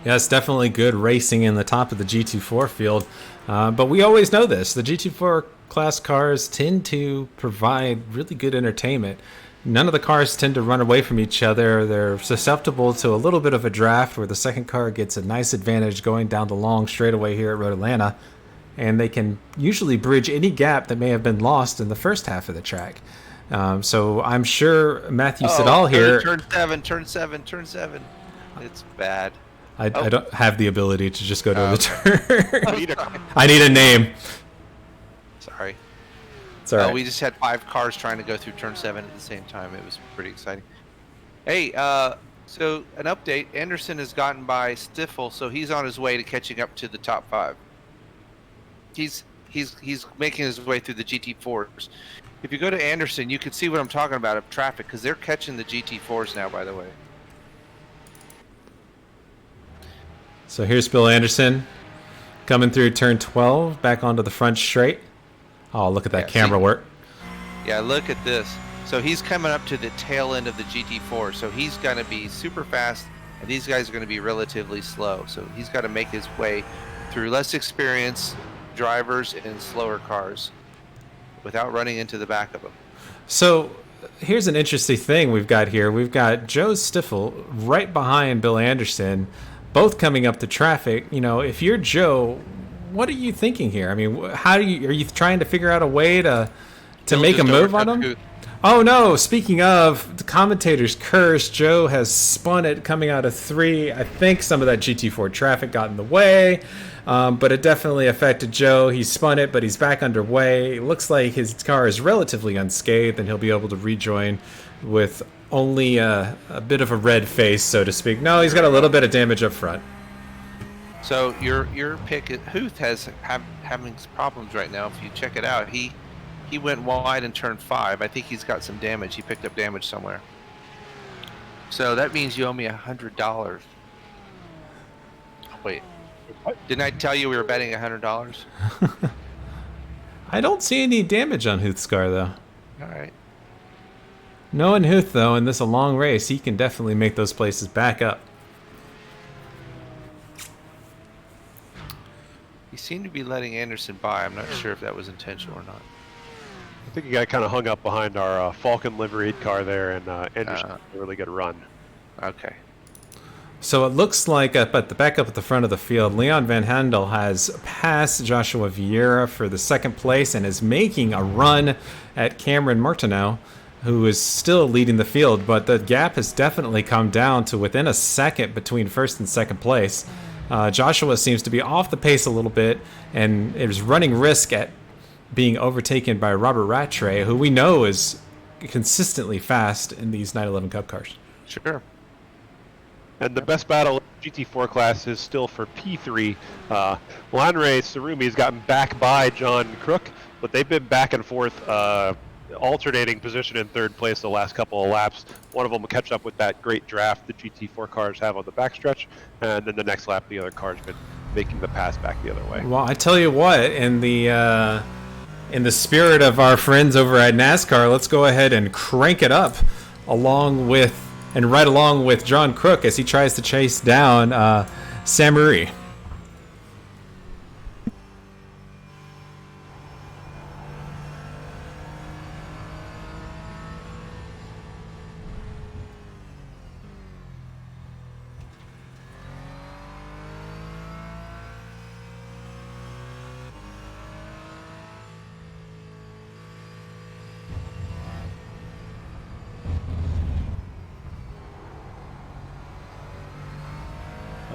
Yeah, it's definitely good racing in the top of the GT4 field, but we always know this. The GT4 class cars tend to provide really good entertainment. None of the cars tend to run away from each other. They're susceptible to a little bit of a draft where the second car gets a nice advantage going down the long straightaway here at Road Atlanta, and they can usually bridge any gap that may have been lost in the first half of the track. So I'm sure Matthew Siddall here... Turn seven. It's bad. I don't have the ability to just go to the turn. I need a name. Sorry. It's all right. We just had 5 cars trying to go through turn 7 at the same time. It was pretty exciting. Hey, so an update. Anderson has gotten by Stifel, so he's on his way to catching up to the top 5. He's making his way through the GT4s. If you go to Anderson, you can see what I'm talking about of traffic, because they're catching the GT4s now, by the way. So here's Bill Anderson coming through turn 12, back onto the front straight. Oh, look at that camera work. Yeah, look at this. So he's coming up to the tail end of the GT4, so he's going to be super fast, and these guys are going to be relatively slow. So he's got to make his way through less experienced drivers and slower cars without running into the back of them. So here's an interesting thing we've got here. We've got Joe Stifel right behind Bill Anderson, both coming up the traffic. If you're Joe, what are you thinking here? I mean, are you trying to figure out a way to make a move on him? Oh no, speaking of the commentator's curse, Joe has spun it coming out of 3. I think some of that GT4 traffic got in the way, but it definitely affected Joe. He spun it, but he's back underway. It looks like his car is relatively unscathed, and he'll be able to rejoin with only a bit of a red face, so to speak. No, he's got a little bit of damage up front. So your pick, Huth having problems right now. If you check it out, he went wide in turn 5. I think he's got some damage. He picked up damage somewhere. So that means you owe me $100. Wait, didn't I tell you we were betting $100? I don't see any damage on Huth's car, though. All right. Knowing Huth, though, in this a long race, he can definitely make those places back up. He seemed to be letting Anderson by. I'm not sure if that was intentional or not. I think he got kind of hung up behind our Falcon liveried car there, and Anderson had a really good run. Okay. So it looks like at the back up at the front of the field, Leon Van Handel has passed Joshua Vieira for the second place and is making a run at Cameron Martineau, who is still leading the field, but the gap has definitely come down to within a second between first and second place. Joshua seems to be off the pace a little bit and is running risk at being overtaken by Robert Rattray, who we know is consistently fast in these 911 Cup cars. Sure. And the best battle in the GT4 class is still for P3. Lanre Sarumi has gotten back by John Crook, but they've been back and forth, alternating position in third place the last couple of laps. One of them will catch up with that great draft the GT4 cars have on the backstretch, and then the next lap the other car's been making the pass back the other way. Well, I tell you what, in the spirit of our friends over at NASCAR, let's go ahead and crank it up right along with John Crook as he tries to chase down Samuri.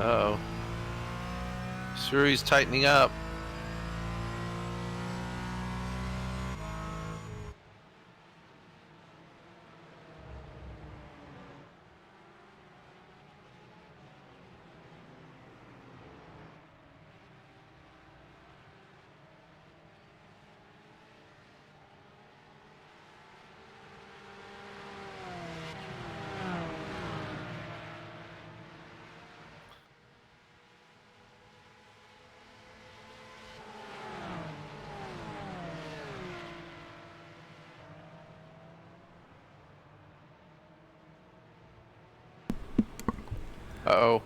Uh-oh. Suri's tightening up. Uh-oh.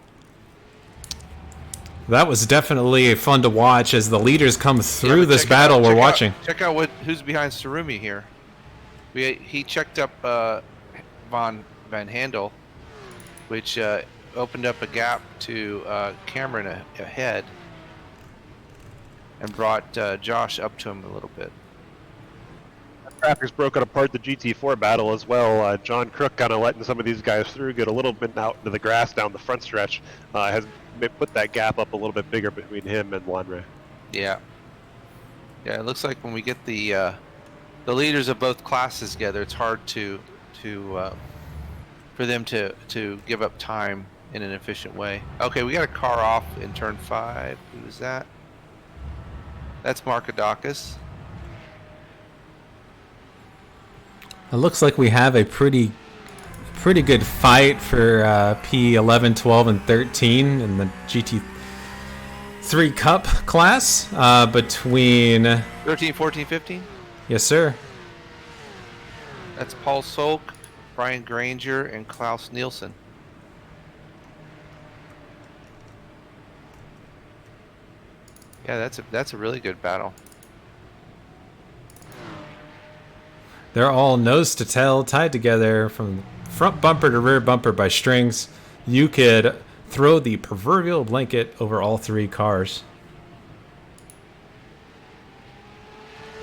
That was definitely fun to watch as the leaders come through but this check battle we're check watching. Check out who's behind Sarumi here. He checked up Van Handel, which opened up a gap to Cameron ahead and brought Josh up to him a little bit. Traffic's broken apart the GT4 battle as well. John Crook kind of letting some of these guys through, get a little bit out into the grass down the front stretch, has put that gap up a little bit bigger between him and Lanre. Yeah. Yeah, it looks like when we get the leaders of both classes together, it's hard for them to give up time in an efficient way. Okay, we got a car off in turn 5. Who is that? That's Markadakis. It looks like we have a pretty good fight for P11, 12, and 13 in the GT3 Cup class between 13, 14, 15? Yes, sir. That's Paul Solk, Brian Granger, and Klaus Nielsen. Yeah, that's a really good battle. They're all nose to tail, tied together from front bumper to rear bumper by strings. You could throw the proverbial blanket over all 3 cars.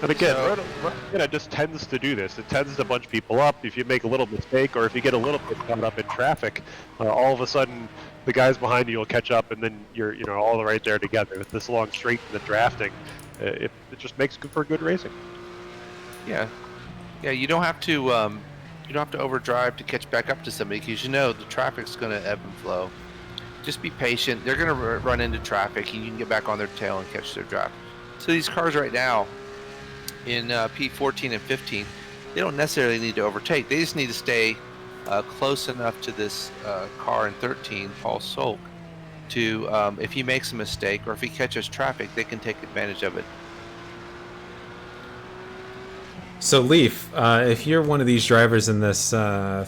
And again, So- it just tends to do this. It tends to bunch people up. If you make a little mistake, or if you get a little bit caught up in traffic, all of a sudden the guys behind you will catch up, and then you're all right there together. With this long straight in the drafting, it just makes for good racing. Yeah, yeah. You don't have to overdrive to catch back up to somebody because the traffic's going to ebb and flow. Just be patient. They're going to run into traffic, and you can get back on their tail and catch their drive. So these cars right now, in P14 and 15, they don't necessarily need to overtake. They just need to stay close enough to this car in 13, Paul Solk, to if he makes a mistake or if he catches traffic, they can take advantage of it. So Leaf, if you're one of these drivers in this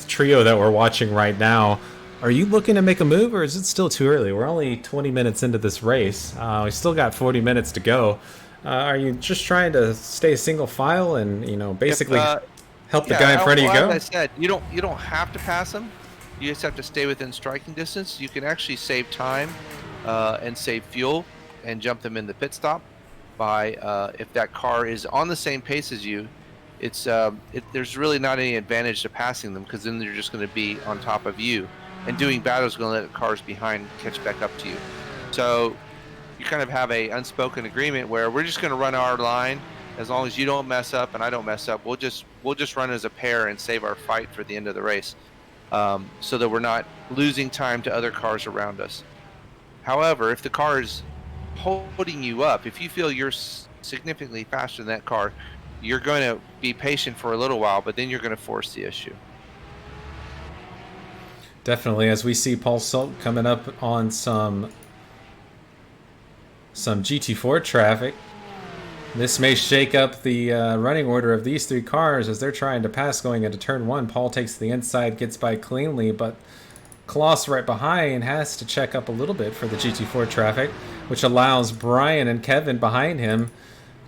trio that we're watching right now, are you looking to make a move, or is it still too early? We're only 20 minutes into this race. We still got 40 minutes to go. Are you just trying to stay single file and basically help the guy in front of you go? As I said, you don't have to pass him. You just have to stay within striking distance. You can actually save time and save fuel and jump them in the pit stop by if that car is on the same pace as you. There's really not any advantage to passing them because then they're just going to be on top of you, and doing battle is going to let the cars behind catch back up to you. So you kind of have a unspoken agreement where we're just going to run our line as long as you don't mess up and I don't mess up. We'll just run as a pair and save our fight for the end of the race, so that we're not losing time to other cars around us. However, if the car is holding you up, if you feel you're significantly faster than that car, you're going to be patient for a little while, but then you're going to force the issue. Definitely, as we see Paul Sulk coming up on some GT4 traffic. This may shake up the running order of these three cars as they're trying to pass going into turn one. Paul takes the inside, gets by cleanly, but Klaus right behind has to check up a little bit for the GT4 traffic, which allows Brian and Kevin behind him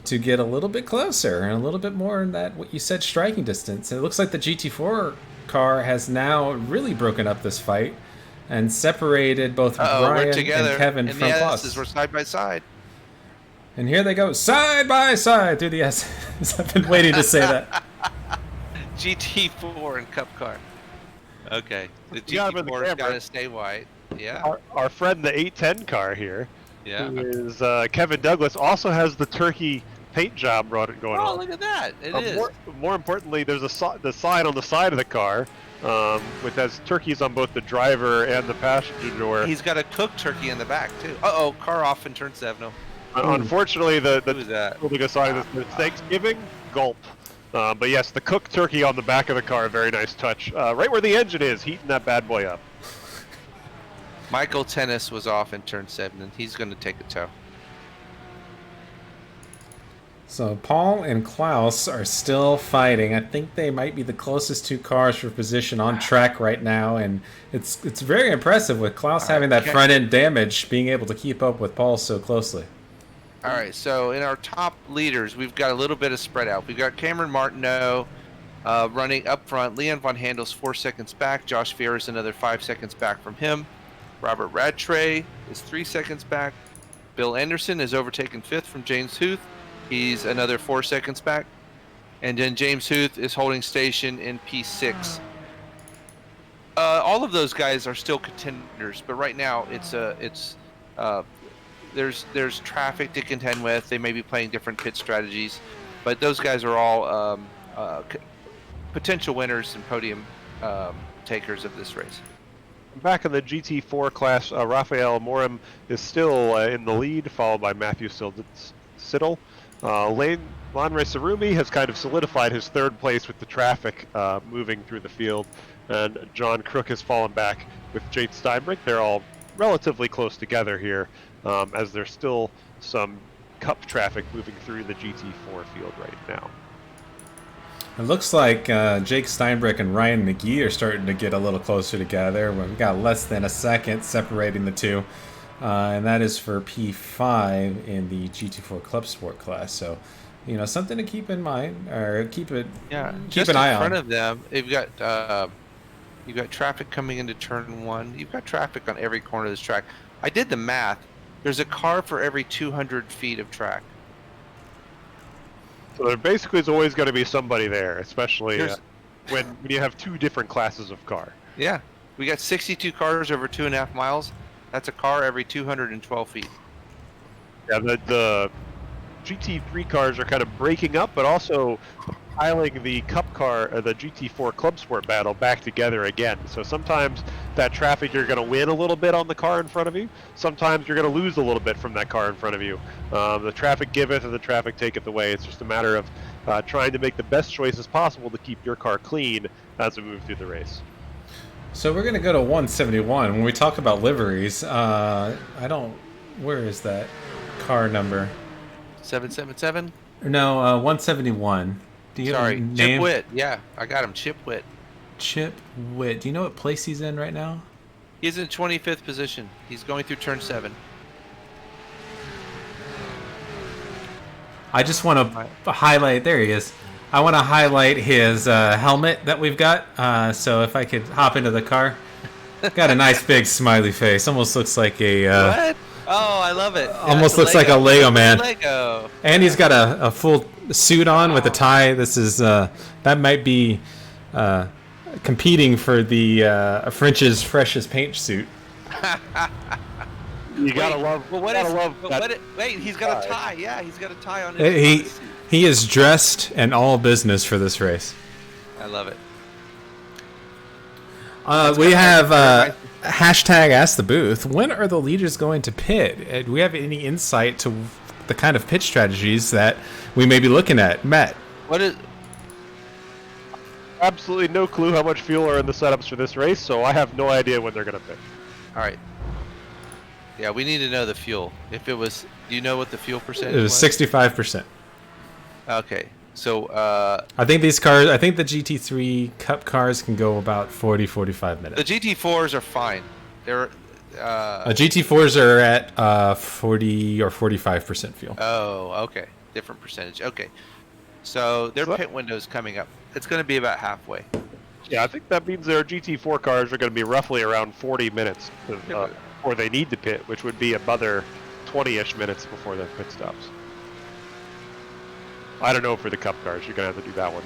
to get a little bit closer and a little bit more in that, what you said, striking distance. It looks like the GT4 car has now really broken up this fight and separated both Brian and Kevin from Klaus. We're side by side. And here they go, side by side through the S's. I've been waiting to say that. GT4 and Cup car. Okay. The GT4's got to stay white. Yeah. Our friend, the 810 car here, yeah, who is Kevin Douglas, also has the turkey paint job going on. Oh, look at that. It is. More importantly, there's the sign on the side of the car which has turkeys on both the driver and the passenger door. He's got a cooked turkey in the back, too. Uh-oh, car off in turn 7. Unfortunately, the Who's that? sign is Thanksgiving, gulp. But yes, the cooked turkey on the back of the car, very nice touch. Right where the engine is, heating that bad boy up. Michael Tennis was off in turn 7, and he's going to take a tow. So Paul and Klaus are still fighting. I think they might be the closest two cars for position on track right now, and it's very impressive with Klaus having that front end damage, being able to keep up with Paul so closely. All right, so in our top leaders, we've got a little bit of spread out. We've got Cameron Martineau running up front. Leon Von Handel's 4 seconds back. Josh Vieira's another 5 seconds back from him. Robert Rattray is 3 seconds back. Bill Anderson is overtaken 5th from James Huth. He's another 4 seconds back. And then James Huth is holding station in P6. All of those guys are still contenders, but right now there's traffic to contend with. They may be playing different pit strategies, but those guys are all potential winners and podium takers of this race. Back in the GT4 class, Rafael Morim is still in the lead, followed by Matthew Siddle. Lanre Sarumi has kind of solidified his third place with the traffic moving through the field, and John Crook has fallen back with Jake Steinbrink. They're all relatively close together here, as there's still some cup traffic moving through the GT4 field right now. It looks like Jake Steinbrink and Ryan McGee are starting to get a little closer together. We've got less than a second separating the two, and that is for P5 in the GT4 Club Sport class. So, something to keep in mind, or keep an eye on. Just in front of them, you've got traffic coming into turn 1. You've got traffic on every corner of this track. I did the math. There's a car for every 200 feet of track. So there basically is always going to be somebody there, especially Here's- when you have two different classes of car. Yeah, we got 62 cars over 2.5 miles. That's a car every 212 feet. Yeah, the GT3 cars are kind of breaking up, but also piling the Cup car or the GT4 Club Sport battle back together again. So sometimes that traffic you're going to win a little bit on the car in front of you. Sometimes you're going to lose a little bit from that car in front of you. The traffic giveth and the traffic taketh away. It's just a matter of trying to make the best choices possible to keep your car clean as we move through the race. So we're gonna go to 171. When we talk about liveries, where is that car number? 777. No, 171. Do you have a Sorry, name? Chip Witt. Yeah, I got him. Chip Witt. Chip Witt. Do you know what place he's in right now? He's in 25th position. He's going through turn 7. I just want to highlight. There he is. I want to highlight his helmet that we've got. So if I could hop into the car, got a nice big smiley face. Almost looks like a. What? Oh, I love it. Almost looks like a Lego man. Lego. And he's got a full suit on with a tie. This is that might be competing for the French's freshest paint suit. You gotta love. Well, wait, he's got a tie. Yeah, he's got a tie on his. He is dressed and all business for this race. I love it. We have hashtag Ask the Booth. When are the leaders going to pit? Do we have any insight to the kind of pit strategies that we may be looking at? Matt. What is? Absolutely no clue how much fuel are in the setups for this race, so I have no idea when they're going to pit. All right. Yeah, we need to know the fuel. If it was, do you know what the fuel percentage It was 65%. Okay, so I think these cars. I think the GT3 Cup cars can go about 40-45 minutes. the GT4s are fine. They're GT4s are at 40 or 45% fuel. oh, okay, different percentage. Okay, so their pit window's coming up. It's going to be about halfway. Yeah, I think that means their GT4 cars are going to be roughly around 40 minutes before they need to pit, which would be another 20-ish minutes before their pit stops. I don't know for the Cup cars. You're going to have to do that one.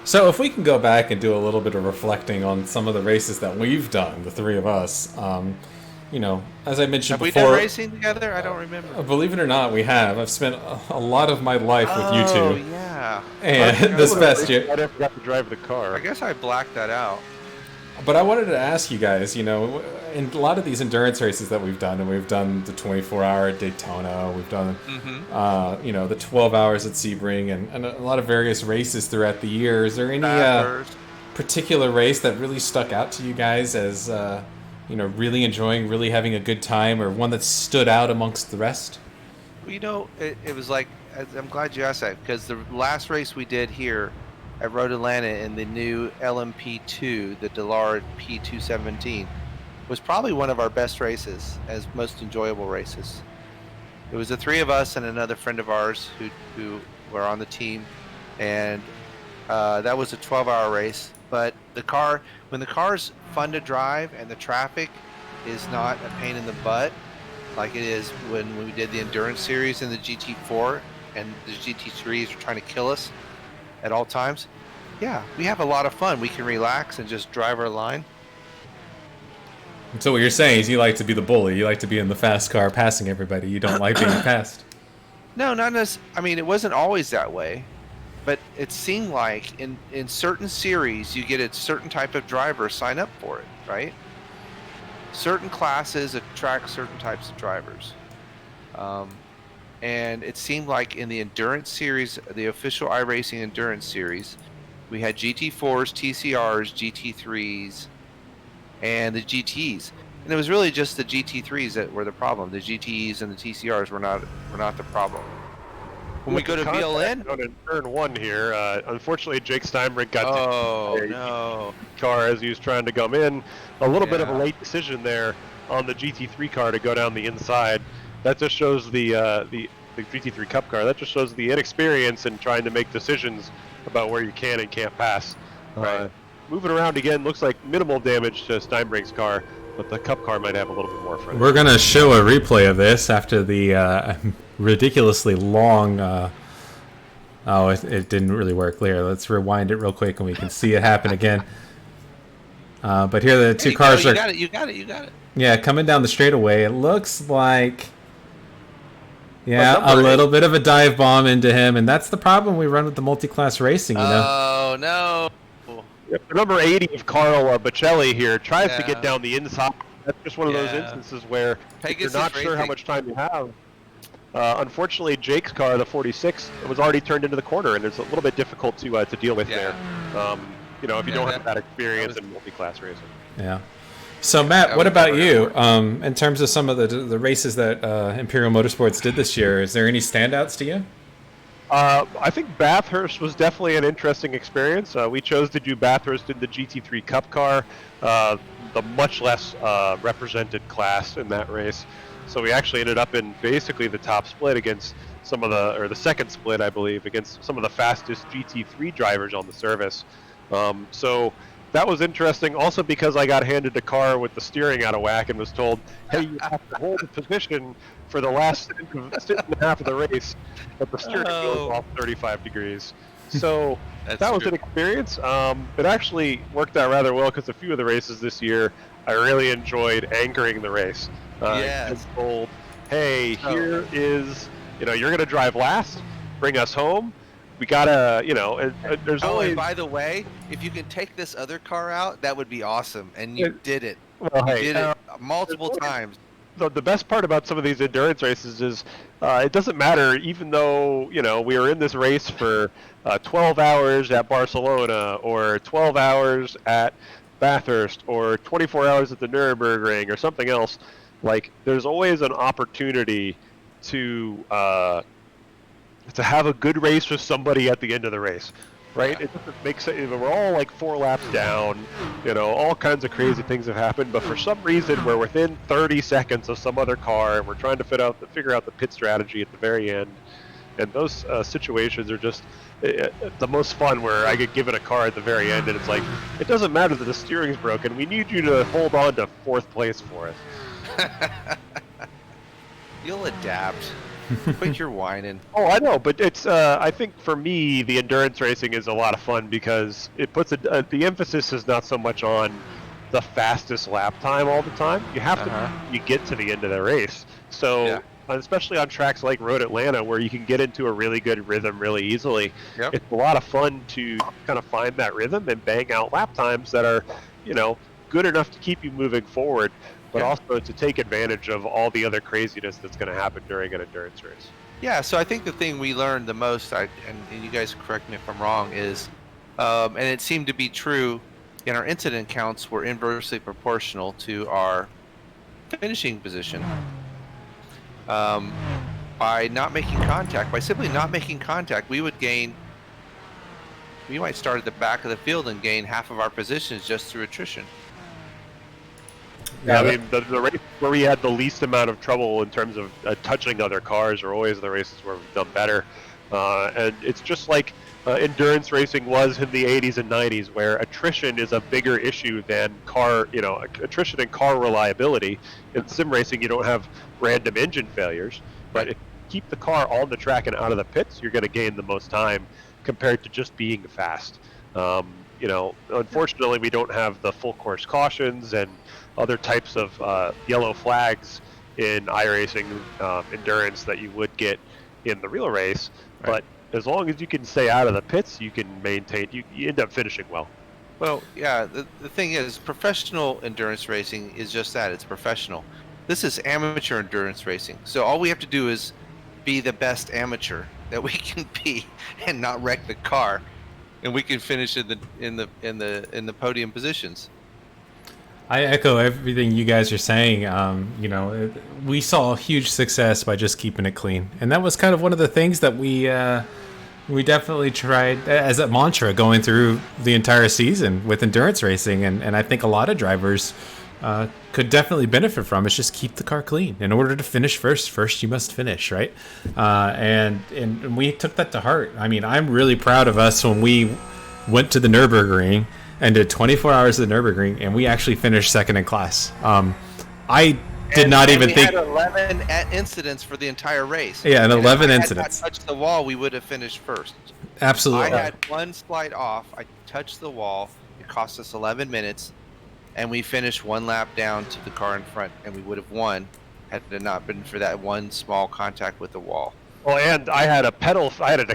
So if we can go back and do a little bit of reflecting on some of the races that we've done, the three of us, you know, as I mentioned Have we before, done racing together? I don't remember. Believe it or not, we have. I've spent a lot of my life with you Oh, two, yeah. and this past year. I forgot to drive the car. I guess I blacked that out. But I wanted to ask you guys, you know, in a lot of these endurance races that we've done, and we've done the 24-hour at Daytona, we've done, you know, the 12 hours at Sebring, and a lot of various races throughout the year. Is there any particular race that really stuck out to you guys as, you know, really enjoying, really having a good time, or one that stood out amongst the rest? Well, you know, it was like, I'm glad you asked that, because the last race we did here at Road Atlanta in the new LMP2, the Dillard P217, was probably one of our best races, as most enjoyable races. It was the three of us and another friend of ours who were on the team, and that was a 12-hour race. But when the car's fun to drive and the traffic is not a pain in the butt, like it is when we did the endurance series in the GT4 and the GT3s are trying to kill us at all times, yeah, we have a lot of fun. We can relax and just drive our line. So what you're saying is you like to be the bully. You like to be in the fast car passing everybody. You don't like being passed. No, not necessarily. I mean, it wasn't always that way, but it seemed like in certain series you get a certain type of driver sign up for it, right? Certain classes attract certain types of drivers. And it seemed like in the endurance series, the official iRacing endurance series, we had GT4s, TCRs, GT3s, and the GTs. And it was really just the GT3s that were the problem. The GTs and the TCRs were not the problem. When we go to VLN, on turn 1 here, unfortunately Jake Steinbrink got no car as he was trying to come in. A little bit of a late decision there on the GT3 car to go down the inside. That just shows the GT3 Cup car. That just shows the inexperience in trying to make decisions about where you can and can't pass. Right. Moving around again, looks like minimal damage to Steinbrink's car. but the Cup car might have a little bit more frontage. We're going to show a replay of this after the ridiculously long... oh, it didn't really work. There, let's rewind it real quick and we can see it happen again. But here the two cars are... You got it. Yeah, coming down the straightaway. It looks like... Yeah, a little bit of a dive bomb into him, and that's the problem we run with the multi-class racing, you know? Oh, no. Yep, number 80 of Carl Bocelli here tries to get down the inside. That's just one of those instances where if you're not sure how much time you have. Unfortunately, Jake's car, the 46, was already turned into the corner, and it's a little bit difficult to deal with there. You know, if you don't have that experience in multi-class racing. Yeah. So, Matt, what about you? In terms of some of the races that Imperial Motorsports did this year, is there any standouts to you? I think Bathurst was definitely an interesting experience. We chose to do Bathurst in the GT3 Cup car, the much less represented class in that race. So we actually ended up in basically the top split against some of the second split, I believe, against some of the fastest GT3 drivers on the service. So that was interesting, also because I got handed a car with the steering out of whack and was told, hey, you have to hold the position for the last stint and a half of the race, but the steering wheel is off 35 degrees. So that was an experience. It actually worked out rather well because a few of the races this year, I really enjoyed anchoring the race. Told, hey, here is, you're going to drive last, bring us home. We gotta, there's always... and by the way, if you can take this other car out, that would be awesome. And you did it. Well, you did it multiple times. The best part about some of these endurance races is it doesn't matter, even though, we were in this race for 12 hours at Barcelona or 12 hours at Bathurst or 24 hours at the Nürburgring or something else. Like, there's always an opportunity to have a good race with somebody at the end of the race, right? It doesn't make sense. We're all like 4 laps down, all kinds of crazy things have happened, but for some reason we're within 30 seconds of some other car and we're trying to figure out the pit strategy at the very end. And those situations are just the most fun, where I get given a car at the very end and it's like, it doesn't matter that the steering's broken, we need you to hold on to 4th place for us. You'll adapt. Quit your whining. Oh, I know, but it's. I think for me, the endurance racing is a lot of fun because it puts the emphasis is not so much on the fastest lap time all the time. You have to you get to the end of the race. So especially on tracks like Road Atlanta, where you can get into a really good rhythm really easily, it's a lot of fun to kind of find that rhythm and bang out lap times that are, good enough to keep you moving forward, but also to take advantage of all the other craziness that's going to happen during an endurance race. Yeah, so I think the thing we learned the most, and you guys correct me if I'm wrong, is, and it seemed to be true, in our incident counts were inversely proportional to our finishing position. By not making contact, by simply not making contact, we might start at the back of the field and gain half of our positions just through attrition. Yeah, I mean, the race where we had the least amount of trouble in terms of touching other cars are always the races where we've done better. And it's just like endurance racing was in the 80s and 90s, where attrition is a bigger issue than attrition and car reliability. In sim racing, you don't have random engine failures, but if you keep the car on the track and out of the pits, you're going to gain the most time compared to just being fast. Unfortunately, we don't have the full course cautions and other types of yellow flags in iRacing endurance that you would get in the real race. Right. But as long as you can stay out of the pits, you can maintain, you end up finishing well. Well, yeah, the thing is, professional endurance racing is just that. It's professional. This is amateur endurance racing. So all we have to do is be the best amateur that we can be and not wreck the car, and we can finish in the podium positions. I echo everything you guys are saying. We saw huge success by just keeping it clean, and that was kind of one of the things that we definitely tried as a mantra going through the entire season with endurance racing, and I think a lot of drivers could definitely benefit from is just keep the car clean. In order to finish first you must finish, right? And we took that to heart. I mean, I'm really proud of us when we went to the Nürburgring and did 24 hours at the Nürburgring, and we actually finished second in class. I did not even think. We had 11 incidents for the entire race. Yeah, and 11 if incidents. I had not touched the wall, we would have finished first. Absolutely. I had one slide off. I touched the wall. It cost us 11 minutes, and we finished one lap down to the car in front, and we would have won had it not been for that one small contact with the wall. Well, and I had a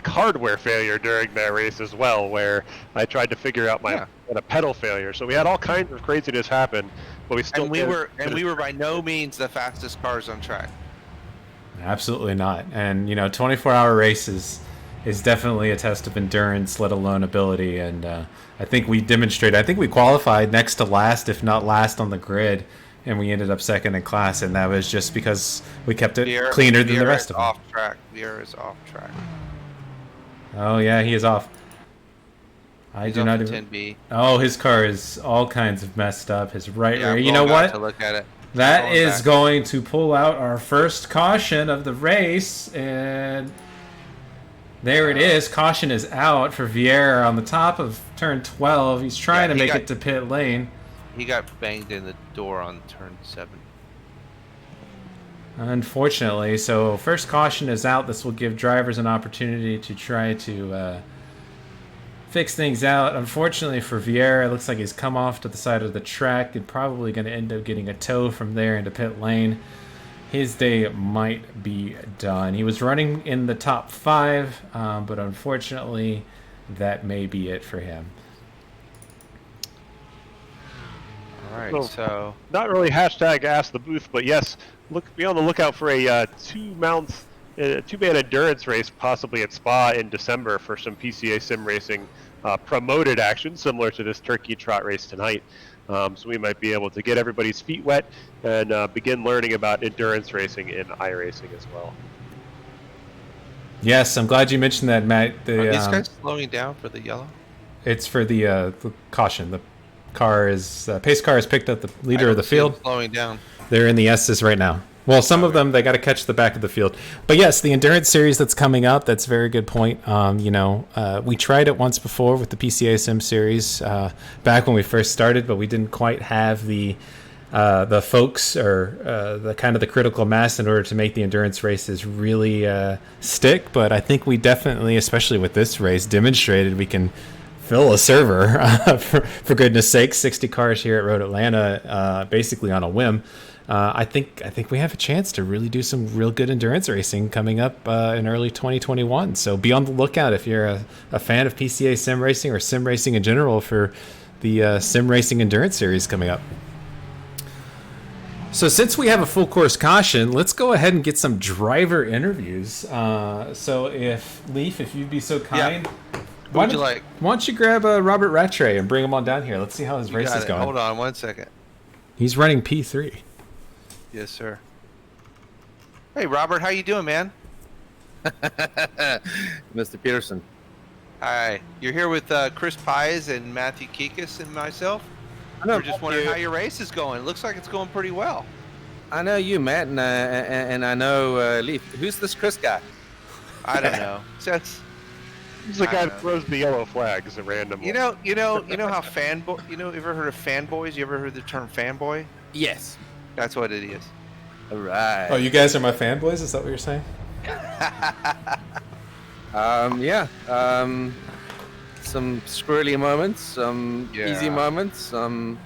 hardware failure during that race as well, where I tried to figure out my a pedal failure. So we had all kinds of craziness happen, but we still. And we were by no means the fastest cars on track. Absolutely not. And 24-hour races is definitely a test of endurance, let alone ability. And I think we demonstrated. I think we qualified next to last, if not last, on the grid. And we ended up second in class, and that was just because we kept it cleaner than the rest of them. Off track. Vieira is off track. Oh yeah, he is off. He's do not even. 10B. Oh, his car is all kinds of messed up. His right rear. I'm You know what? To look at it. That is going to pull out our first caution of the race, and there it is. Caution is out for Vieira on the top of turn 12. He's trying to make it to pit lane. He got banged in the door on turn 7. Unfortunately, so first caution is out. This will give drivers an opportunity to try to fix things out. Unfortunately for Vieira, it looks like he's come off to the side of the track and probably going to end up getting a tow from there into pit lane. His day might be done. He was running in the top 5, but unfortunately, that may be it for him. All right, so not really hashtag ask the booth, but yes, be on the lookout for a two-man endurance race, possibly at Spa in December for some PCA sim racing promoted action, similar to this Turkey Trot race tonight. So we might be able to get everybody's feet wet and begin learning about endurance racing in iRacing as well. Yes, I'm glad you mentioned that, Matt. Are these guys slowing down for the yellow? It's for the caution. The pace car has picked up the leader of the field. Slowing down. They're in the S's right now. Well, some of them, they got to catch the back of the field. But yes, the endurance series that's coming up, that's a very good point. We tried it once before with the PCA Sim series back when we first started, but we didn't quite have the folks or the kind of the critical mass in order to make the endurance races really stick. But I think we definitely, especially with this race, demonstrated we can fill a server for goodness sake. 60 cars here at Road Atlanta, basically on a whim. I think we have a chance to really do some real good endurance racing coming up in early 2021. So be on the lookout if you're a fan of PCA sim racing or sim racing in general for the sim racing endurance series coming up. So since we have a full course caution, let's go ahead and get some driver interviews. So if you'd be so kind. Yeah. Why don't you grab Robert Rattray and bring him on down here? Let's see how his race is going. Hold on 1 second. He's running P3. Yes, sir. Hey, Robert, how you doing, man? Mr. Peterson. Hi. You're here with Chris Pies and Matthew Kikas and myself. We're just wondering how your race is going. It looks like it's going pretty well. I know you, Matt, and I know Leaf. Who's this Chris guy? I don't know. He's the guy that throws the yellow flags at random. You know how fanboy. You ever heard of fanboys? You ever heard the term fanboy? Yes. That's what it is. All right. Oh, you guys are my fanboys? Is that what you're saying? Yeah. Some squirrely moments, some easy moments, some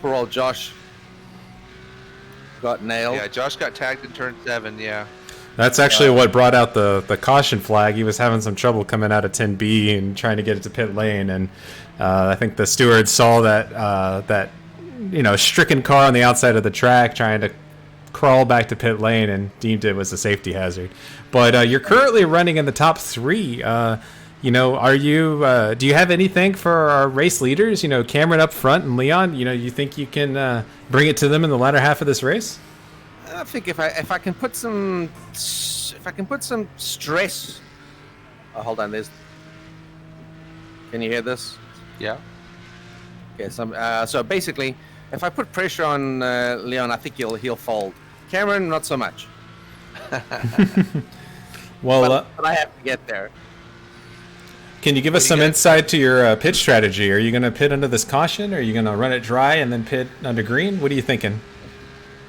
poor old Josh got nailed. Yeah, Josh got tagged in turn 7, yeah. That's actually what brought out the caution flag. He was having some trouble coming out of 10B and trying to get it to pit lane, and I think the steward saw that stricken car on the outside of the track trying to crawl back to pit lane and deemed it was a safety hazard. But you're currently running in the top 3. Are you? Do you have anything for our race leaders? Cameron up front and Leon. You think you can bring it to them in the latter half of this race? I think if I can put some stress. Oh, hold on. Can you hear this? Yeah. Okay. So basically, if I put pressure on Leon, I think he'll fold. Cameron, not so much. Well, but I have to get there. Can you give us What some do you insight to your pit strategy? Are you going to pit under this caution? Or are you going to run it dry and then pit under green? What are you thinking?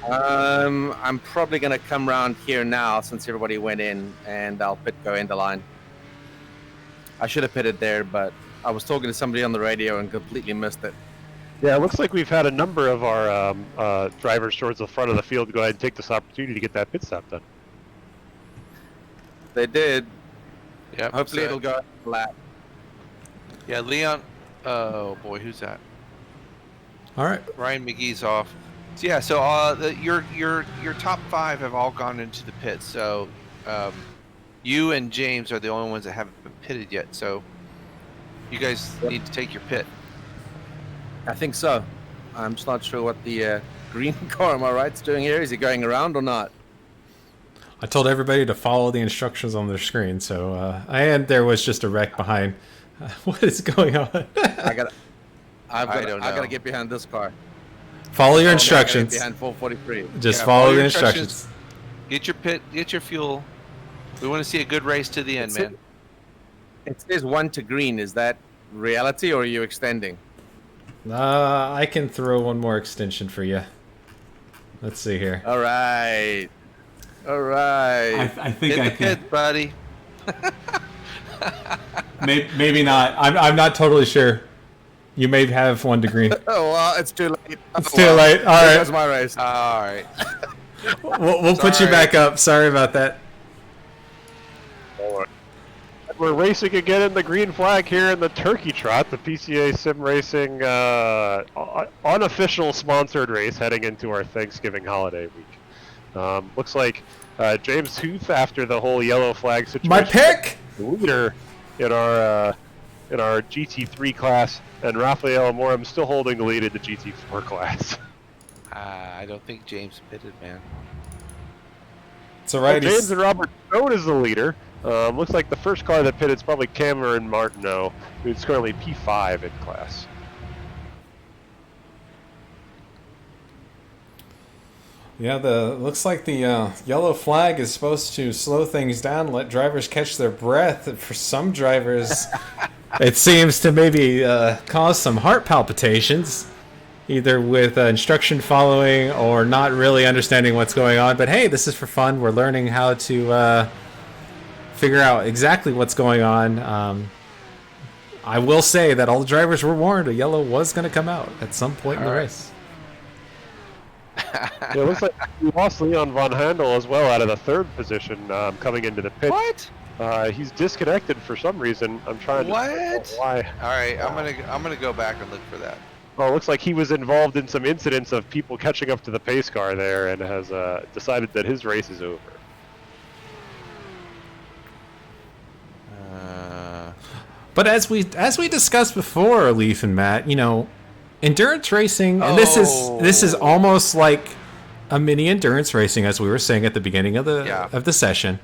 I'm probably going to come around here now since everybody went in, and I'll go end the line. I should have pitted there, but I was talking to somebody on the radio and completely missed it. Yeah, it looks like we've had a number of our drivers towards the front of the field go ahead and take this opportunity to get that pit stop done. They did. Yep. Hopefully so- it'll go flat. Yeah, Leon. Oh boy, who's that? All right. Ryan McGee's off. So yeah, so your top 5 have all gone into the pit. So you and James are the only ones that haven't been pitted yet. So you guys need to take your pit. I think so. I'm just not sure what the green car, am I right, is doing here. Is he going around or not? I told everybody to follow the instructions on their screen. So, and there was just a wreck behind. What is going on? I've got don't know. to get behind this car. Follow your I gotta get instructions. behind 443. Just Yeah, follow your the instructions. Get your pit. Get your fuel. We want to see a good race to the end, That's man. It says 1 to green. Is that reality or are you extending? I can throw one more extension for you. Let's see here. All right. All right. I think Hit I the can. pit, buddy. Maybe not. I'm not totally sure. You may have 1 to green. Oh, well, it's too late. It's too late. All There right. goes my race. All right. We'll put you Sorry. back up. Sorry about that. We're racing again in the green flag here in the Turkey Trot, the PCA Sim Racing unofficial sponsored race heading into our Thanksgiving holiday week. Looks like James Huth, after the whole yellow flag situation, My pick. the leader in our GT3 class, and Rafael Amorim still holding the lead in the GT4 class. I don't think James pitted, man. It's all right. James and Robert Stone is the leader. Looks like the first car that pitted is probably Cameron Martineau, who's currently P5 in class. Yeah, looks like the yellow flag is supposed to slow things down, let drivers catch their breath. For some drivers, it seems to maybe cause some heart palpitations, either with instruction following or not really understanding what's going on. But hey, this is for fun. We're learning how to figure out exactly what's going on. I will say that all the drivers were warned a yellow was going to come out at some point in the race. Yeah, it looks like we lost Leon Von Handel as well out of the 3rd position coming into the pit. What? He's disconnected for some reason. I'm trying to What? figure out why. All right, I'm gonna go back and look for that. Well, it looks like he was involved in some incidents of people catching up to the pace car there, and has decided that his race is over. But as we discussed before, Leaf and Matt, endurance racing, and this is almost like a mini endurance racing, as we were saying at the beginning of the session.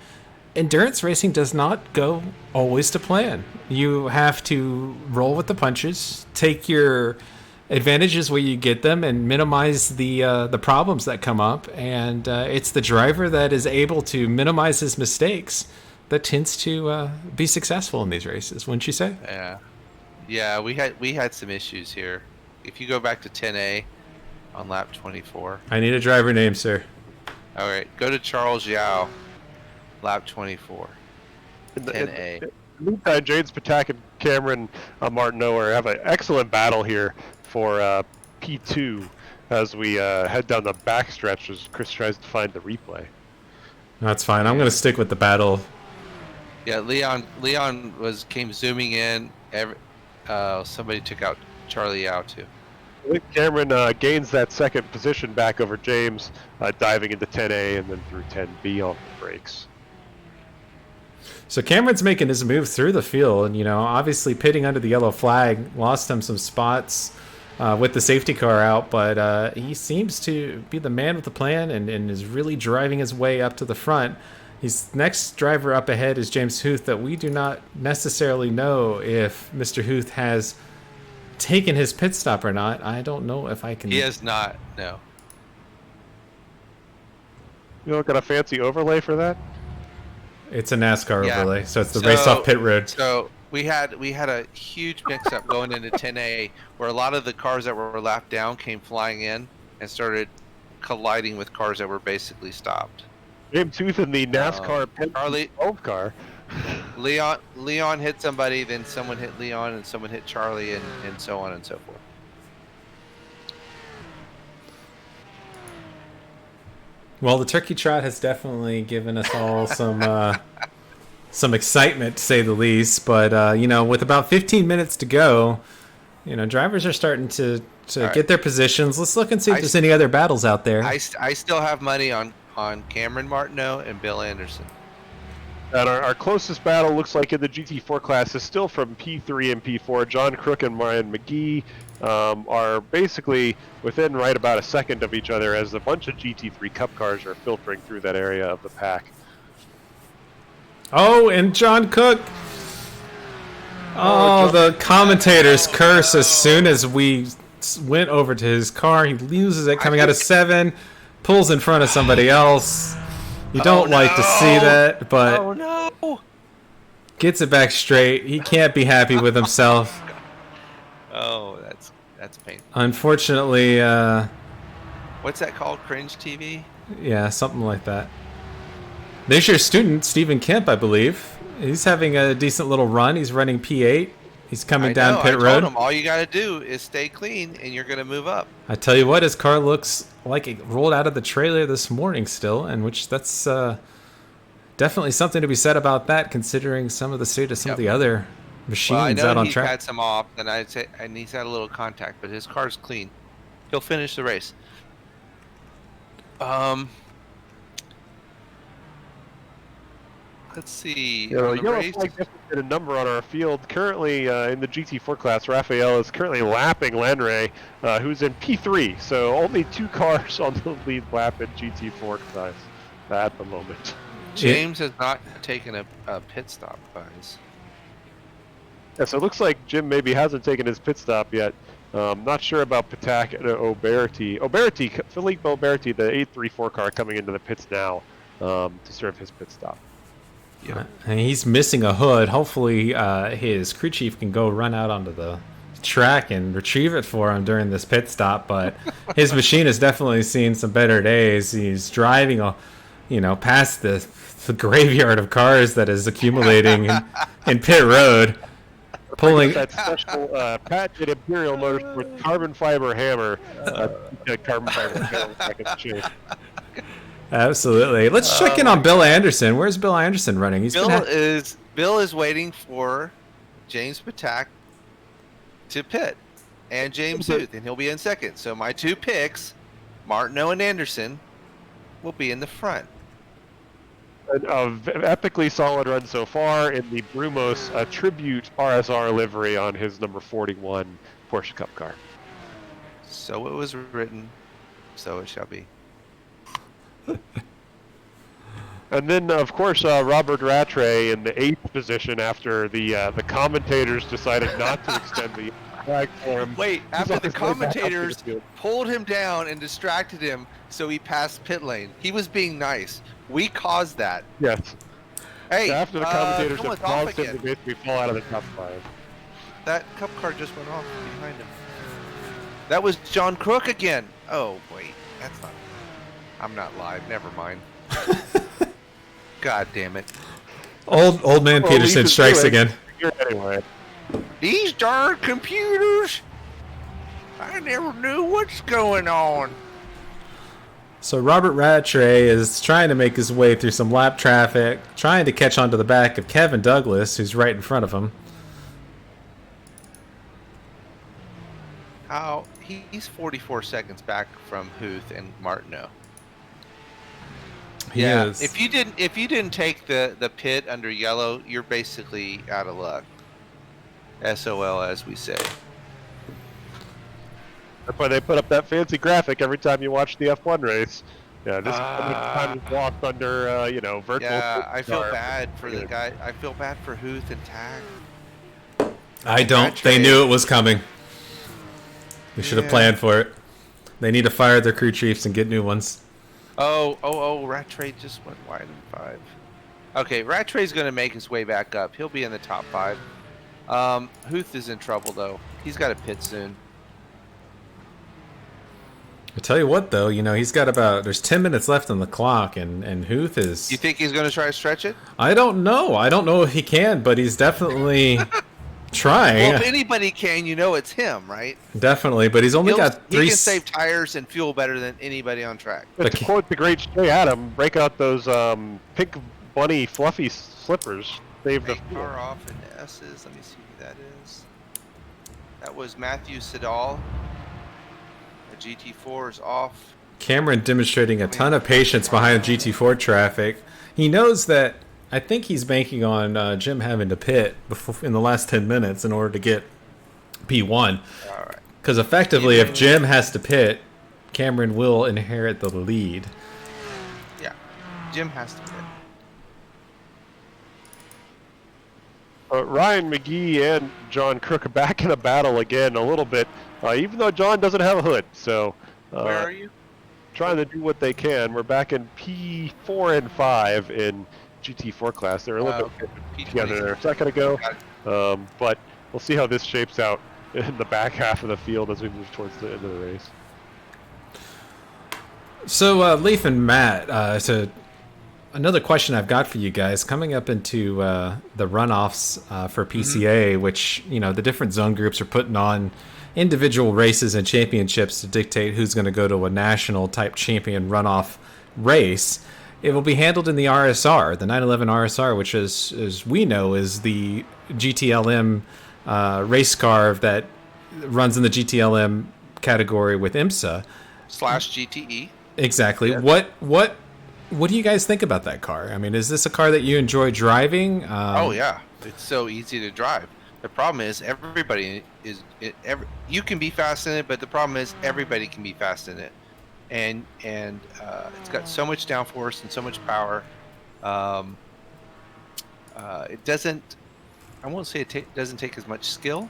Endurance racing does not go always to plan. You have to roll with the punches, take your advantages where you get them, and minimize the problems that come up. And it's the driver that is able to minimize his mistakes that tends to be successful in these races, wouldn't you say? Yeah, we had some issues here. If you go back to 10A on lap 24. I need a driver name, sir. All right, go to Charles Yao, lap 24. In the 10A. meantime, James Patak and Cameron Martineau have an excellent battle here for P2 as we head down the backstretch as Chris tries to find the replay. That's fine. I'm going to stick with the battle. Yeah, Leon came zooming in. Somebody took out Charlie Yao too. I think Cameron gains that 2nd position back over James, diving into 10A and then through 10B on the brakes. So Cameron's making his move through the field, and obviously pitting under the yellow flag lost him some spots with the safety car out, but he seems to be the man with the plan and is really driving his way up to the front. His next driver up ahead is James Huth, that we do not necessarily know if Mr. Huth has taken his pit stop or not. I don't know if I can. He has not. No. You don't got a fancy overlay for that? It's a NASCAR Yeah. overlay, so it's the race off pit road. So We had a huge mix-up going into 10A, where a lot of the cars that were lapped down came flying in and started colliding with cars that were basically stopped. James Huth in the NASCAR Charlie- 12 car. Leon hit somebody, then someone hit Leon, and someone hit Charlie, and so on and so forth. Well, the turkey trot has definitely given us all some excitement, to say the least. But you know, with about 15 minutes to go, you know, drivers are starting to right. get their positions. Let's look and see if there's any other battles out there. I still have money on Cameron Martineau and Bill Anderson. And our closest battle looks like in the GT4 class is still from P3 and P4. John Crook and Ryan McGee are basically within right about a second of each other as a bunch of GT3 Cup cars are filtering through that area of the pack. Oh, and John Cook. Oh, the commentator's curse as soon as we went over to his car. He loses it coming out of 7, pulls in front of somebody else. You don't like to see that, but gets it back straight. He can't be happy with himself. Oh, that's painful. Unfortunately, What's that called? Cringe TV? yeah, something like that. There's your student, Stephen Kemp, I believe. He's having a decent little run. He's running P8. He's coming down pit road. I told him all you got to do is stay clean, and you're going to move up. I tell you what, his car looks like it rolled out of the trailer this morning still, and which that's definitely something to be said about that, considering some of the state of some of the other machines out on track. He's had some off, and he's had a little contact, but his car's clean. He'll finish the race. Let's see. Yellow flag just did a number on our field. Currently in the GT4 class, Raphael is currently lapping Lanray, who's in P3. So only 2 cars on the lead lap in GT4 class at the moment. James has not taken a pit stop, guys. Yeah, so it looks like Jim maybe hasn't taken his pit stop yet. Not sure about Patak and O'Berty. Philippe O'Berty, the 834 car coming into the pits now to serve his pit stop. Yeah. And he's missing a hood. Hopefully his crew chief can go run out onto the track and retrieve it for him during this pit stop, but his machine has definitely seen some better days. He's driving past the graveyard of cars that is accumulating in pit road, pulling that special patented Imperial Motorsports carbon fiber hammer. Carbon fiber hammer back in the chain. Absolutely. Let's check in on Bill Anderson. Where's Bill Anderson running? Bill is waiting for James Patak to pit and James Huth, and he'll be in second. So my 2 picks, Martineau and Anderson, will be in the front. An epically solid run so far in the Brumos Tribute RSR livery on his number 41 Porsche Cup car. So it was written, so it shall be. And then, of course, Robert Rattray in the 8th position after the commentators decided not to extend the flag for him. Wait, after the commentators pulled him down and distracted him so he passed pit lane. He was being nice. We caused that. Yes. Hey, after the commentators come have on, off caused him to again. basically fall out of the top 5. That cup car just went off behind him. That was John Crook again. Oh, wait. That's not... I'm not live. Never mind. God damn it. Old man Peterson strikes again. Anyway. These darn computers. I never knew what's going on. So Robert Rattray is trying to make his way through some lap traffic, trying to catch onto the back of Kevin Douglas, who's right in front of him. He's 44 seconds back from Huth and Martineau. He is. If you didn't take the pit under yellow, you're basically out of luck. SOL, as we say. That's why they put up that fancy graphic every time you watch the F1 race. Yeah, this time is walked under, virtual. Yeah, I feel bad for the guy. I feel bad for Huth and Tag. I don't. They knew it was coming. They should have planned for it. They need to fire their crew chiefs and get new ones. Oh, Rattray just went wide in 5. Okay, Rattray's going to make his way back up. He'll be in the top 5. Huth is in trouble though. He's got to pit soon. I tell you what, though, he's got there's 10 minutes left on the clock, and Huth is. You think he's going to try to stretch it? I don't know. I don't know if he can, but he's definitely trying. Well, if anybody can, it's him, right? Definitely, but he's only got He three. can save tires and fuel better than anybody on track. But to quote the great Shay Adam, break out those pink bunny fluffy slippers. Save the Take fuel. car off in the S's. Let me see who that is. That was Matthew Siddall. The GT4 is off. Cameron demonstrating a ton of patience behind GT4 traffic. He knows that. I think he's banking on Jim having to pit in the last 10 minutes in order to get P1. All right. Because effectively, if Jim has to pit, Cameron will inherit the lead. Yeah, Jim has to pit. Ryan McGee and John Crook are back in a battle again a little bit, even though John doesn't have a hood. So Where are you? trying to do what they can. We're back in P4 and 5 in GT4 class. They're a little bit together there a second ago, but we'll see how this shapes out in the back half of the field as we move towards the end of the race. So, Leif and Matt, so another question I've got for you guys coming up into the runoffs for PCA, which, the different zone groups are putting on individual races and championships to dictate who's going to go to a national type champion runoff race. It will be handled in the RSR, the 911 RSR, which is, as we know, is the GTLM race car that runs in the GTLM category with IMSA / GTE. Exactly. Yeah. What do you guys think about that car? I mean, is this a car that you enjoy driving? Oh yeah, it's so easy to drive. The problem is you can be fast in it, but the problem is everybody can be fast in it, and it's got so much downforce and so much power. It doesn't. I won't say it doesn't take as much skill,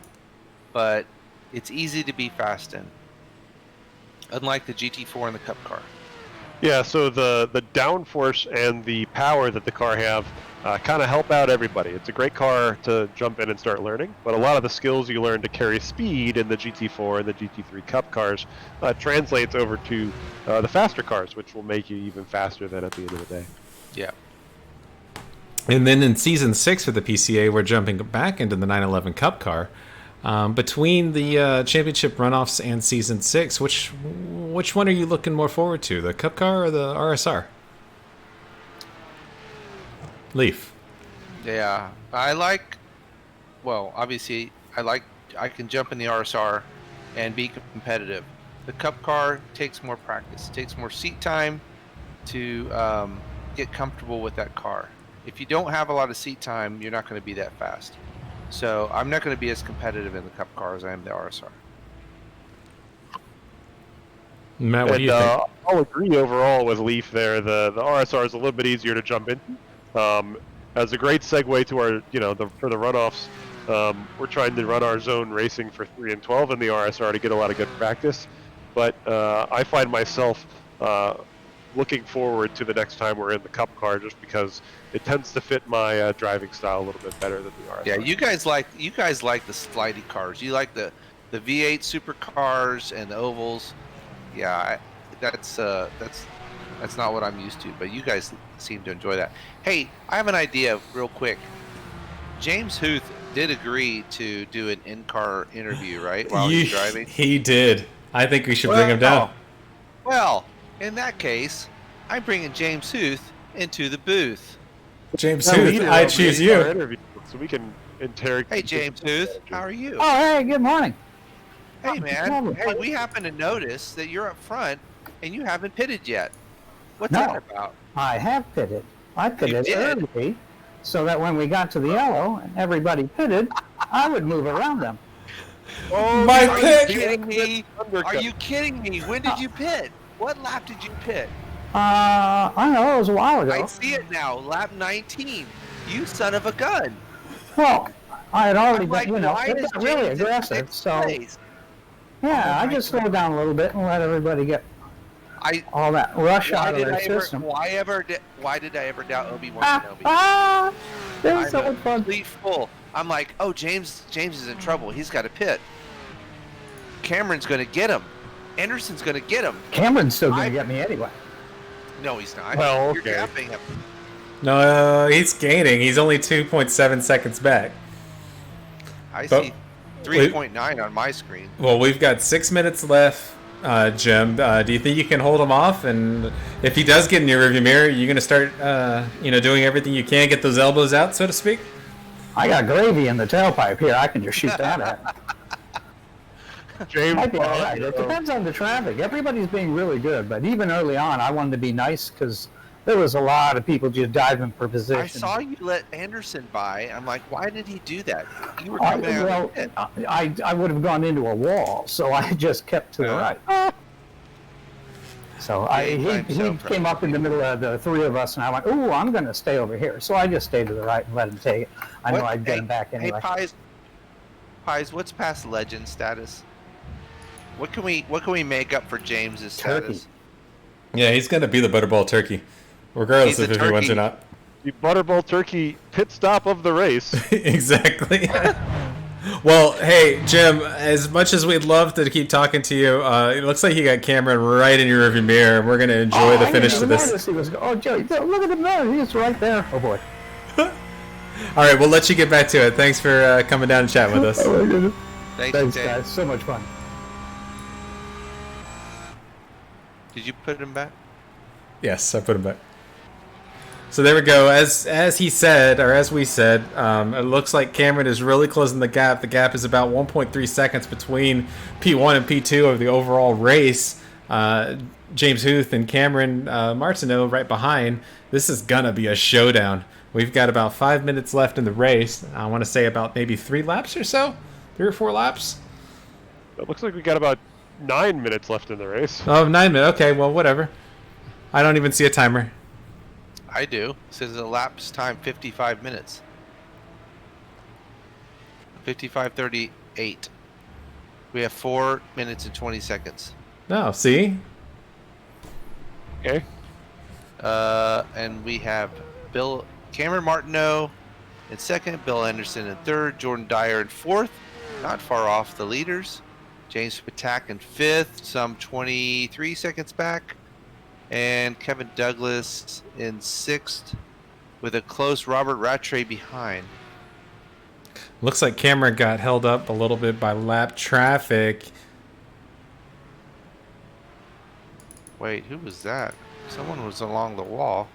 but it's easy to be fast in. Unlike the GT4 and the Cup car. Yeah, so the downforce and the power that the car have kind of help out everybody. It's a great car to jump in and start learning, but a lot of the skills you learn to carry speed in the GT4 and the GT3 Cup cars translates over to the faster cars, which will make you even faster than at the end of the day. Yeah. And then in Season 6 for the PCA, we're jumping back into the 911 Cup car. Between the championship runoffs and Season 6, which one are you looking more forward to, the Cup car or the RSR? Leaf. Yeah, obviously I can jump in the RSR and be competitive. The Cup car takes more practice. It takes more seat time to get comfortable with that car. If you don't have a lot of seat time, you're not going to be that fast. So I'm not going to be as competitive in the Cup car as I am the RSR. Matt, what do you think? I'll agree overall with Leaf there. The RSR is a little bit easier to jump into. As a great segue to our, for the runoffs, we're trying to run our zone racing for 3 and 12 in the RSR to get a lot of good practice. But I find myself looking forward to the next time we're in the Cup car, just because it tends to fit my driving style a little bit better than the RSR. Yeah, you guys like the slidey cars. You like the V8 supercars and the ovals. Yeah, that's not what I'm used to. But you guys seem to enjoy that. Hey, I have an idea, real quick. James Huth did agree to do an in-car interview, right? While he's driving. He did. I think we should bring him down. Well, in that case, I'm bringing James Huth into the booth. James Huth, I choose you. Interview, so we can interrogate. Hey, James Huth, how are you? Oh, hey, good morning. Hey, man. Hey, we happen to notice that you're up front and you haven't pitted yet. What's that about? I have pitted. I pitted did? early so that when we got to the yellow and everybody pitted, I would move around them. Oh, My Are pick! you kidding me? Are you kidding me? When did you pit? What lap did you pit? I don't know, it was a while ago. I see it now. Lap 19. You son of a gun. Well, I had already I'm like, been, why it is got really James in aggressive, sixth so place? yeah, I just slowed down a little bit and let everybody get all that rush out of their system. Why did I ever doubt Obi-Wan Kenobi? It was so much fun. Complete fool. I'm like, oh, James is in trouble. He's got a pit. Cameron's going to get him. Anderson's going to get him. Cameron's still going to get me anyway. No, he's not. Well, You're okay. gapping him. No, he's gaining. He's only 2.7 seconds back. I But- see 3.9 on my screen. Well, we've got 6 minutes left, Jim. Do you think you can hold him off? And if he does get in your rearview mirror, you're going to start, doing everything you can, get those elbows out, so to speak? I got gravy in the tailpipe here. I can just shoot that at. James, Might be all right. It depends on the traffic. Everybody's being really good, but even early on, I wanted to be nice because there was a lot of people just diving for position. I saw you let Anderson by. I'm like, why did he do that? You were coming out. I would have gone into a wall, so I just kept to the right. So he came up in the middle of the three of us, and I went, "Ooh, I'm going to stay over here." So I just stayed to the right and let him take it. I know I'd get him back anyway. Hey, Pies, what's past legend status? What can we make up for James's status? Yeah, he's going to be the Butterball Turkey, regardless He's of the if he wins or turkey. not. the Butterball Turkey pit stop of the race. Exactly. Well, hey, Jim, as much as we'd love to keep talking to you, it looks like you got Cameron right in your rearview mirror, and we're going to enjoy the finish of this. Oh, Joey, look at him there. He's right there. Oh, boy. All right, we'll let you get back to it. Thanks for coming down and chatting with us. Thanks, Thanks, James. guys. So much fun. Did you put him back? Yes, I put him back. So there we go. As he said, or as we said, it looks like Cameron is really closing the gap. The gap is about 1.3 seconds between P1 and P2 of the overall race. James Huth and Cameron Martineau right behind. This is going to be a showdown. We've got about 5 minutes left in the race. I want to say about maybe 3 laps or so? 3 or 4 laps? It looks like we got about 9 minutes left in the race. Oh, 9 minutes. Okay, well, whatever. I don't even see a timer. I do. It says elapsed time 55 minutes. 55:38. We have 4 minutes and 20 seconds. No, see? Okay. And we have Cameron Martineau in second, Bill Anderson in third, Jordan Dyer in fourth, not far off the leaders. James Patak in fifth, some 23 seconds back. And Kevin Douglas in sixth, with a close Robert Rattray behind. Looks like Cameron got held up a little bit by lap traffic. Wait, who was that? Someone was along the wall.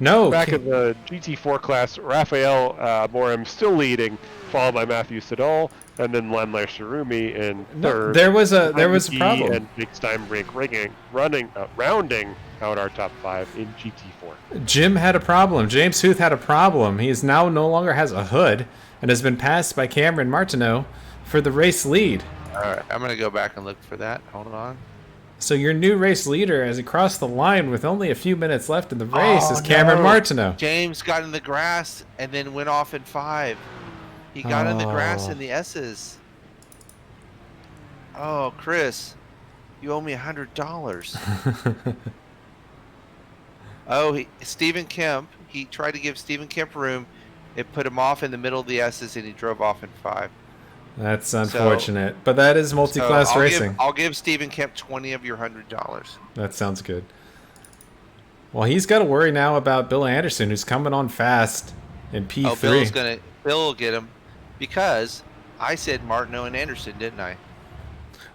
No. Back in the GT4 class, Raphael Morim still leading, followed by Matthew Siddall, and then Lenler Shirumi in third. There was a problem. And Nick Steinbrink rounding out our top 5 in GT4. Jim had a problem. James Huth had a problem. He is now no longer has a hood and has been passed by Cameron Martineau for the race lead. All right, I'm going to go back and look for that. Hold on. So your new race leader, as he crossed the line with only a few minutes left in the race, is Cameron Martineau. James got in the grass and then went off in 5. He got in the grass in the S's. Oh, Chris, you owe me $100. Stephen Kemp. He tried to give Stephen Kemp room. It put him off in the middle of the S's, and he drove off in 5. That's unfortunate, but that is multi-class racing. I'll give Stephen Kemp 20 of your $100. That sounds good. Well, he's got to worry now about Bill Anderson, who's coming on fast in P3. Oh, Bill will get him, because I said Martineau and Anderson, didn't I?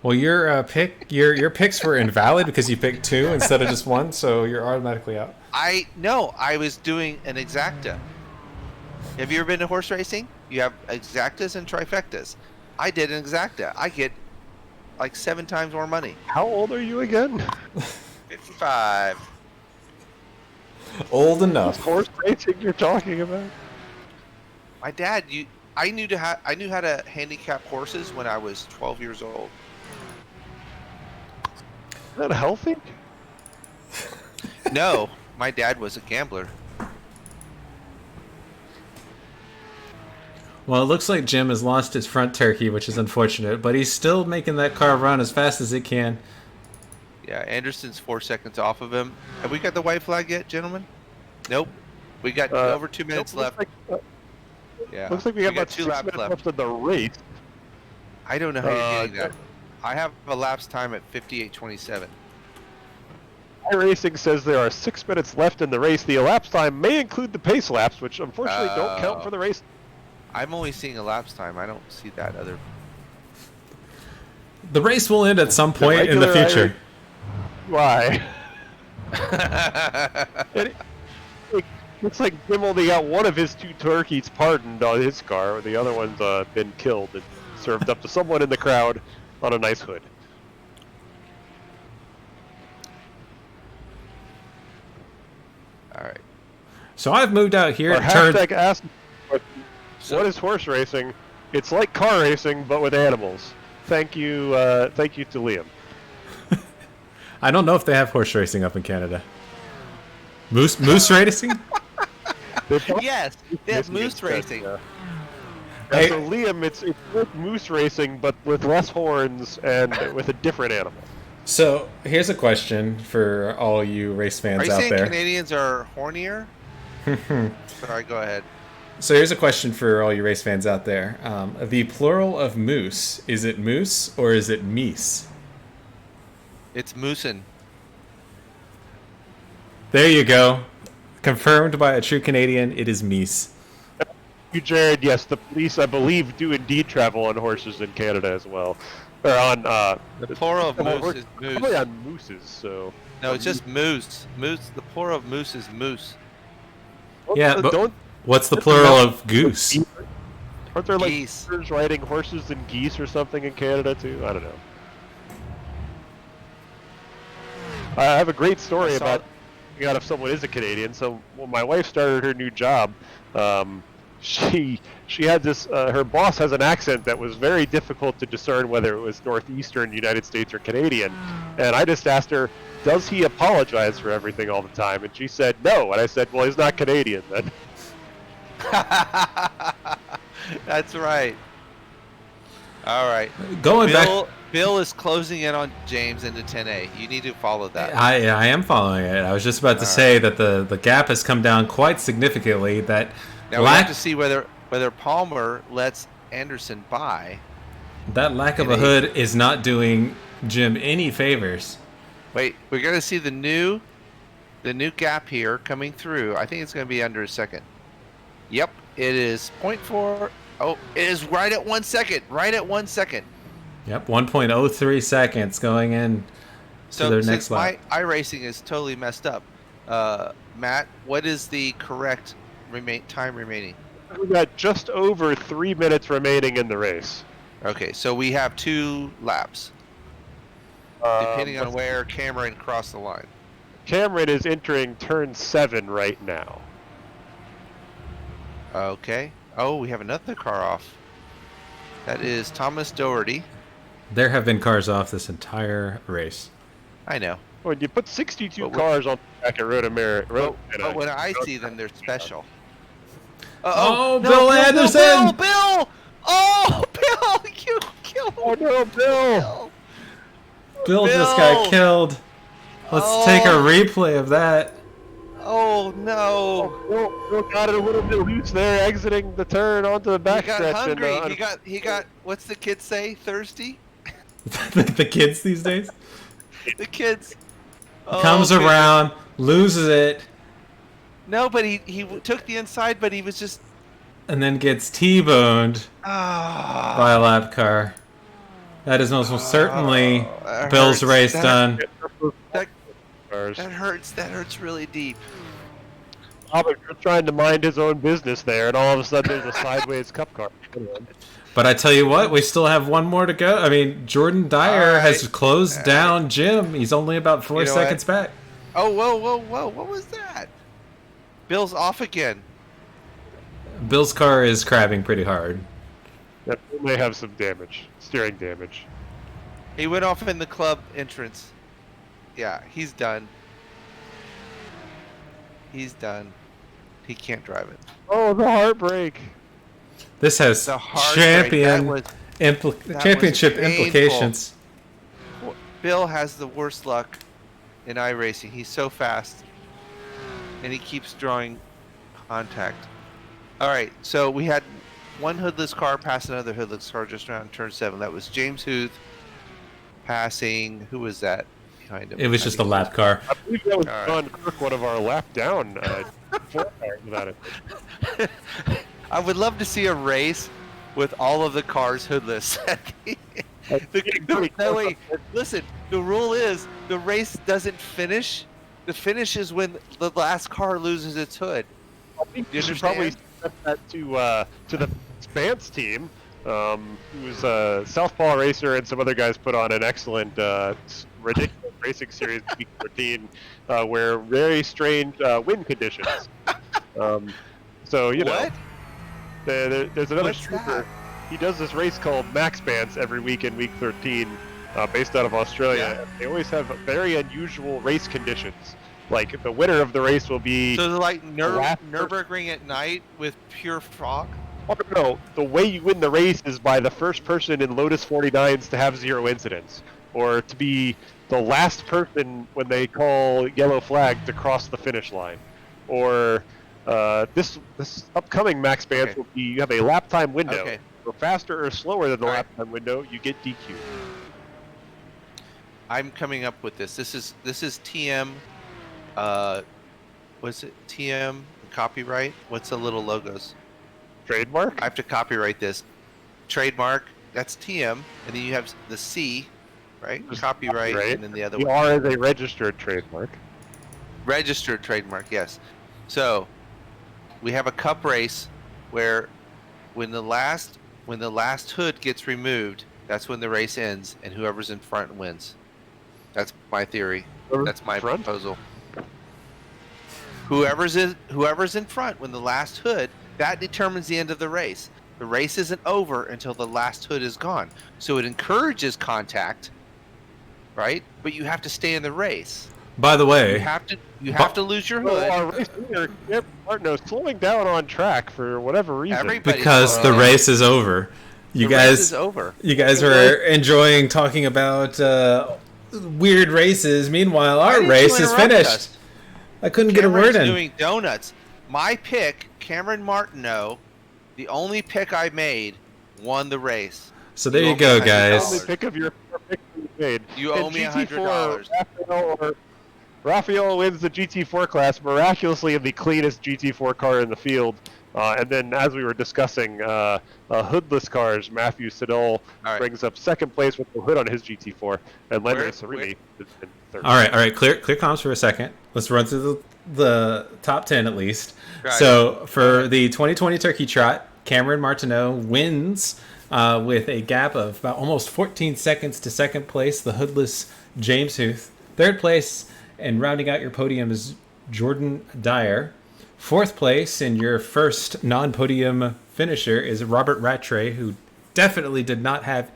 Well, your picks were invalid because you picked 2 instead of just 1, so you're automatically out. I was doing an exacta. Have you ever been to horse racing? You have exactas and trifectas. I did an exacta. I get like 7 times more money. How old are you again? 55. Old enough. Horse racing you're talking about? My dad, I knew how to handicap horses when I was 12 years old. Is that healthy? No, my dad was a gambler. Well, it looks like Jim has lost his front turkey, which is unfortunate, but he's still making that car run as fast as it can. Yeah, Anderson's 4 seconds off of him. Have we got the white flag yet, gentlemen? Nope. We got over 2 minutes left. Yeah. Looks like we have got about 2 6 laps minutes left. left of the race. I don't know how you're getting Uh, that. I have a lapse time at 58:27. iRacing says there are 6 minutes left in the race. The elapsed time may include the pace laps, which unfortunately don't count for the race. I'm only seeing a lapse time. I don't see that other. The race will end at some point in the regular future. Why? It looks like Jim only got one of his 2 turkeys pardoned on his car. The other one's been killed and served up to someone in the crowd on a nice hood. All right. So I've moved out here. Our to turn. hashtag asked, So- what is horse racing? It's like car racing, but with animals. Thank you to Liam. I don't know if they have horse racing up in Canada. Moose racing? Yes, they have Michigan moose said, racing. Hey. So Liam, it's like moose racing, but with less horns and with a different animal. So here's a question for all you race Are fans you out saying there. Canadians are hornier? Sorry, go ahead. So here's a question for all you race fans out there. The plural of moose, is it moose or is it meese? It's moosin'. There you go. Confirmed by a true Canadian, it is meese. You, Jared, yes, the police, I believe, do indeed travel on horses in Canada as well. Or on, The plural of moose horse- is probably moose. on mooses, so... No, it's just moose. Moose. The plural of moose is moose. Yeah, but don't what's the plural of goose? aren't there like Geese. farmers riding horses and geese or something in Canada too? I don't know. I have a great story I saw about finding out if someone is a Canadian. So when my wife started her new job, she had this. Her boss has an accent that was very difficult to discern whether it was northeastern United States or Canadian. And I just asked her, "Does he apologize for everything all the time?" And she said, "No." And I said, "Well, he's not Canadian then." That's right. All right. Going back, Bill is closing in on James into 10A. You need to follow that. I am following it. I was just about to say that the gap has come down quite significantly. That Now we have to see whether Palmer lets Anderson by. that lack of a hood is not doing Jim any favors. Wait, we're gonna see the new gap here coming through. I think it's gonna be under a second. Yep, it is 0.4. Oh, it is right at 1 second. Right at 1 second. Yep, 1.03 seconds going in So to their since next lap. my iRacing is totally messed up, Matt, what is the correct time remaining? We got just over 3 minutes remaining in the race. Okay, so we have 2 laps, depending on where Cameron crossed the line. Cameron is entering turn 7 right now. Okay. Oh, we have another car off. That is Thomas Doherty. There have been cars off this entire race. I know. When you put 62 But cars on the track at Road America, But when I see them, they're special. Oh, Bill Anderson! Bill! Oh, Bill! You killed oh no, Bill! Bill just got killed. Let's take a replay of that. Oh no! Bill got it a little bit loose there, exiting the turn onto the He got backstretch. hungry. He got. What's the kids say? Thirsty? The kids these days. The kids. Oh, Comes goodness. around, loses it, No, but he took the inside, but he was just. and then gets T-boned Ah. by a lap car. That is most certainly that Bill's hurts. race done. That hurts. That hurts really deep. Robert just trying to mind his own business there, and all of a sudden there's a sideways cup car. But I tell you what, we still have one more to go. I mean, Jordan Dyer All has right. closed down Jim. He's only about 4 You know seconds back. Oh, whoa! What was that? Bill's off again. Bill's car is crabbing pretty hard. That may have some damage, steering damage. He went off in the club entrance. Yeah, he's done. He's done. He can't drive it. Oh, the heartbreak! The This has heartbreak, that was- that championship was painful. implications. Bill has the worst luck in iRacing. He's so fast, and he keeps drawing contact. All right, so we had one hoodless car pass another hoodless car just around turn 7. That was James Huth passing. Who was that behind him? It was I just a think it lap car. I believe that was All right. John Kirk, one of our lap down 4 cars without it. I would love to see a race with all of the cars hoodless. No, wait, listen. The rule is the race doesn't finish. The finish is when the last car loses its hood. I think You you should probably understand? set that to the Spance team, who's a Southpaw racer, and some other guys put on an excellent, ridiculous racing series in week 14, where very strange wind conditions. So you know, What? there's another What's trooper. that? He does this race called Max Bance every week in week 13, based out of Australia. Yeah. They always have very unusual race conditions. Like the winner of the race will be. So is it like last Nürburgring at night with pure fog? Oh, no, the way you win the race is by the first person in Lotus 49s to have 0 incidents, or to be the last person when they call yellow flag to cross the finish line, or this upcoming Max Bance Okay. will be you have a lap time window. Okay. Go faster or slower than the All lap time window, you get DQ. I'm coming up with this. This is TM. Was it TM copyright? What's the little logos? Trademark. I have to copyright this. Trademark. That's TM, and then you have the C, right? Just Copyright, copyright. and then the other The one. R is a registered trademark. Registered trademark. Yes. So we have a cup race where when the last hood gets removed, that's when the race ends, and whoever's in front wins. That's my theory. That's my Front? proposal. Whoever's in front when the last hood, that determines the end of the race. The race isn't over until the last hood is gone. So it encourages contact, right? But you have to stay in the race. By the You way, have to lose your Well, hood. our race leader, Cameron Martineau, is slowing down on track for whatever reason. Everybody- because the race is over, The race is over. you guys were enjoying talking about weird races. Meanwhile, Why our did race you is interrupt finished. us? I couldn't get a Cameron's word in. doing donuts. My pick, Cameron Martineau, the only pick I made, won the race. So there You you owe me go, $100. guys. Only pick of your 4 picks you made. You In owe me GT4, $100. Raphael wins the GT4 class miraculously in the cleanest GT4 car in the field. And then, as we were discussing, hoodless cars, Matthew Siddall All right. brings up second place with the hood on his GT4, and Leonard Where- Cerini is in third. All right. Clear comms for a second. Let's run through the top 10 at least. Right. So for the 2020 Turkey Trot, Cameron Martineau wins with a gap of about almost 14 seconds to second place. The hoodless James Huth. Third place, and rounding out your podium is Jordan Dyer. Fourth place, and your first non-podium finisher is Robert Rattray, who definitely did not have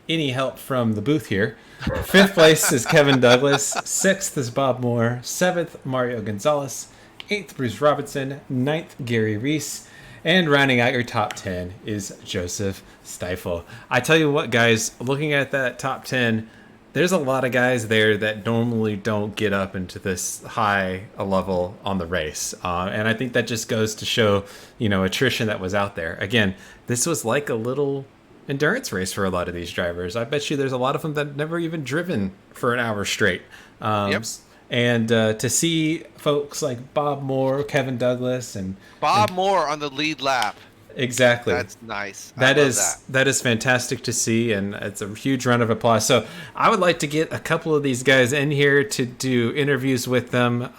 any help from the booth here. Fifth place is Kevin Douglas. Sixth is Bob Moore. Seventh, Mario Gonzalez. Eighth, Bruce Robinson. Ninth, Gary Reese. And rounding out your top 10 is Joseph Stiefel. I tell you what, guys, looking at that top 10, there's a lot of guys there that normally don't get up into this high a level on the race. And I think that just goes to show, attrition that was out there. Again, this was like a little endurance race for a lot of these drivers. I bet you there's a lot of them that never even driven for an hour straight. Yep. And to see folks like Bob Moore, Kevin Douglas, and Bob Moore on the lead lap. exactly. That's nice. I That love is that is fantastic to see, and it's a huge round of applause. So I would like to get a couple of these guys in here to do interviews with them.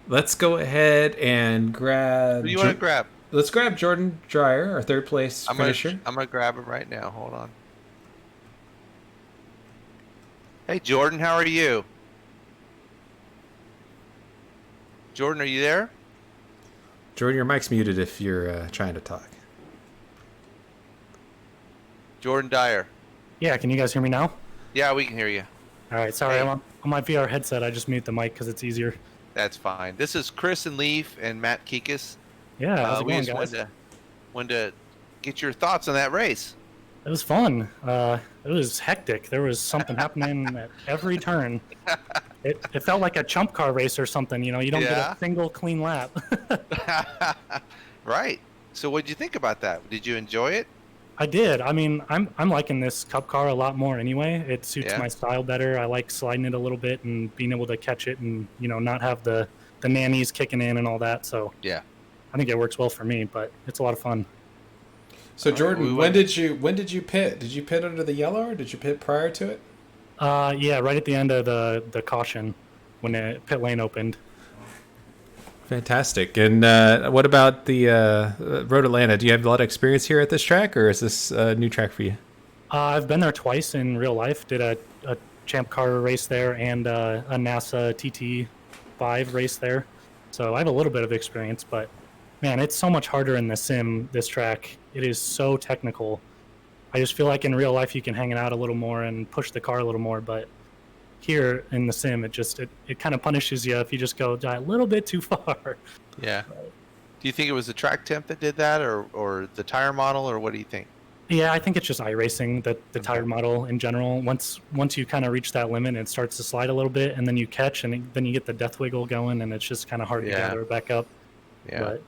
Let's go ahead and grab. Who do you want to grab? Let's grab Jordan Dreyer, our third place I'm finisher. gonna grab him right now. Hold on. Hey Jordan, how are you? Jordan, are you there? Jordan, your mic's muted if you're trying to talk. Jordan Dyer. Yeah, can you guys hear me now? Yeah, we can hear you. All right, sorry, Hey. I'm on my VR headset. I just mute the mic because it's easier. That's fine. This is Chris and Leaf and Matt Kikas. Yeah, how's it We going, just guys? wanted to get your thoughts on that race. It was fun. It was hectic. There was something happening at every turn. It felt like a chump car race or something. You don't get Yeah. a single clean lap. Right. So what did you think about that? Did you enjoy it? I did. I mean, I'm liking this Cup car a lot more anyway. It suits Yeah. my style better. I like sliding it a little bit and being able to catch it and not have the nannies kicking in and all that. So Yeah. I think it works well for me, but it's a lot of fun. So All right, Jordan, we when went- did you pit? Did you pit under the yellow, or did you pit prior to it? Yeah, right at the end of the caution when the pit lane opened. Fantastic. And what about the Road Atlanta? Do you have a lot of experience here at this track, or is this a new track for you? I've been there twice in real life. Did a Champ Car race there and a NASA TT5 race there. So I have a little bit of experience, but man, it's so much harder in the sim, this track. It is so technical. I just feel like in real life you can hang it out a little more and push the car a little more, but here in the sim, it kind of punishes you if you just go a little bit too far. Yeah. Do you think it was the track temp that did that, or the tire model, or what do you think? Yeah, I think it's just iRacing, the tire model in general. Once you kind of reach that limit, it starts to slide a little bit, and then you catch, and then you get the death wiggle going, and it's just kind of hard to gather it back up. Yeah. But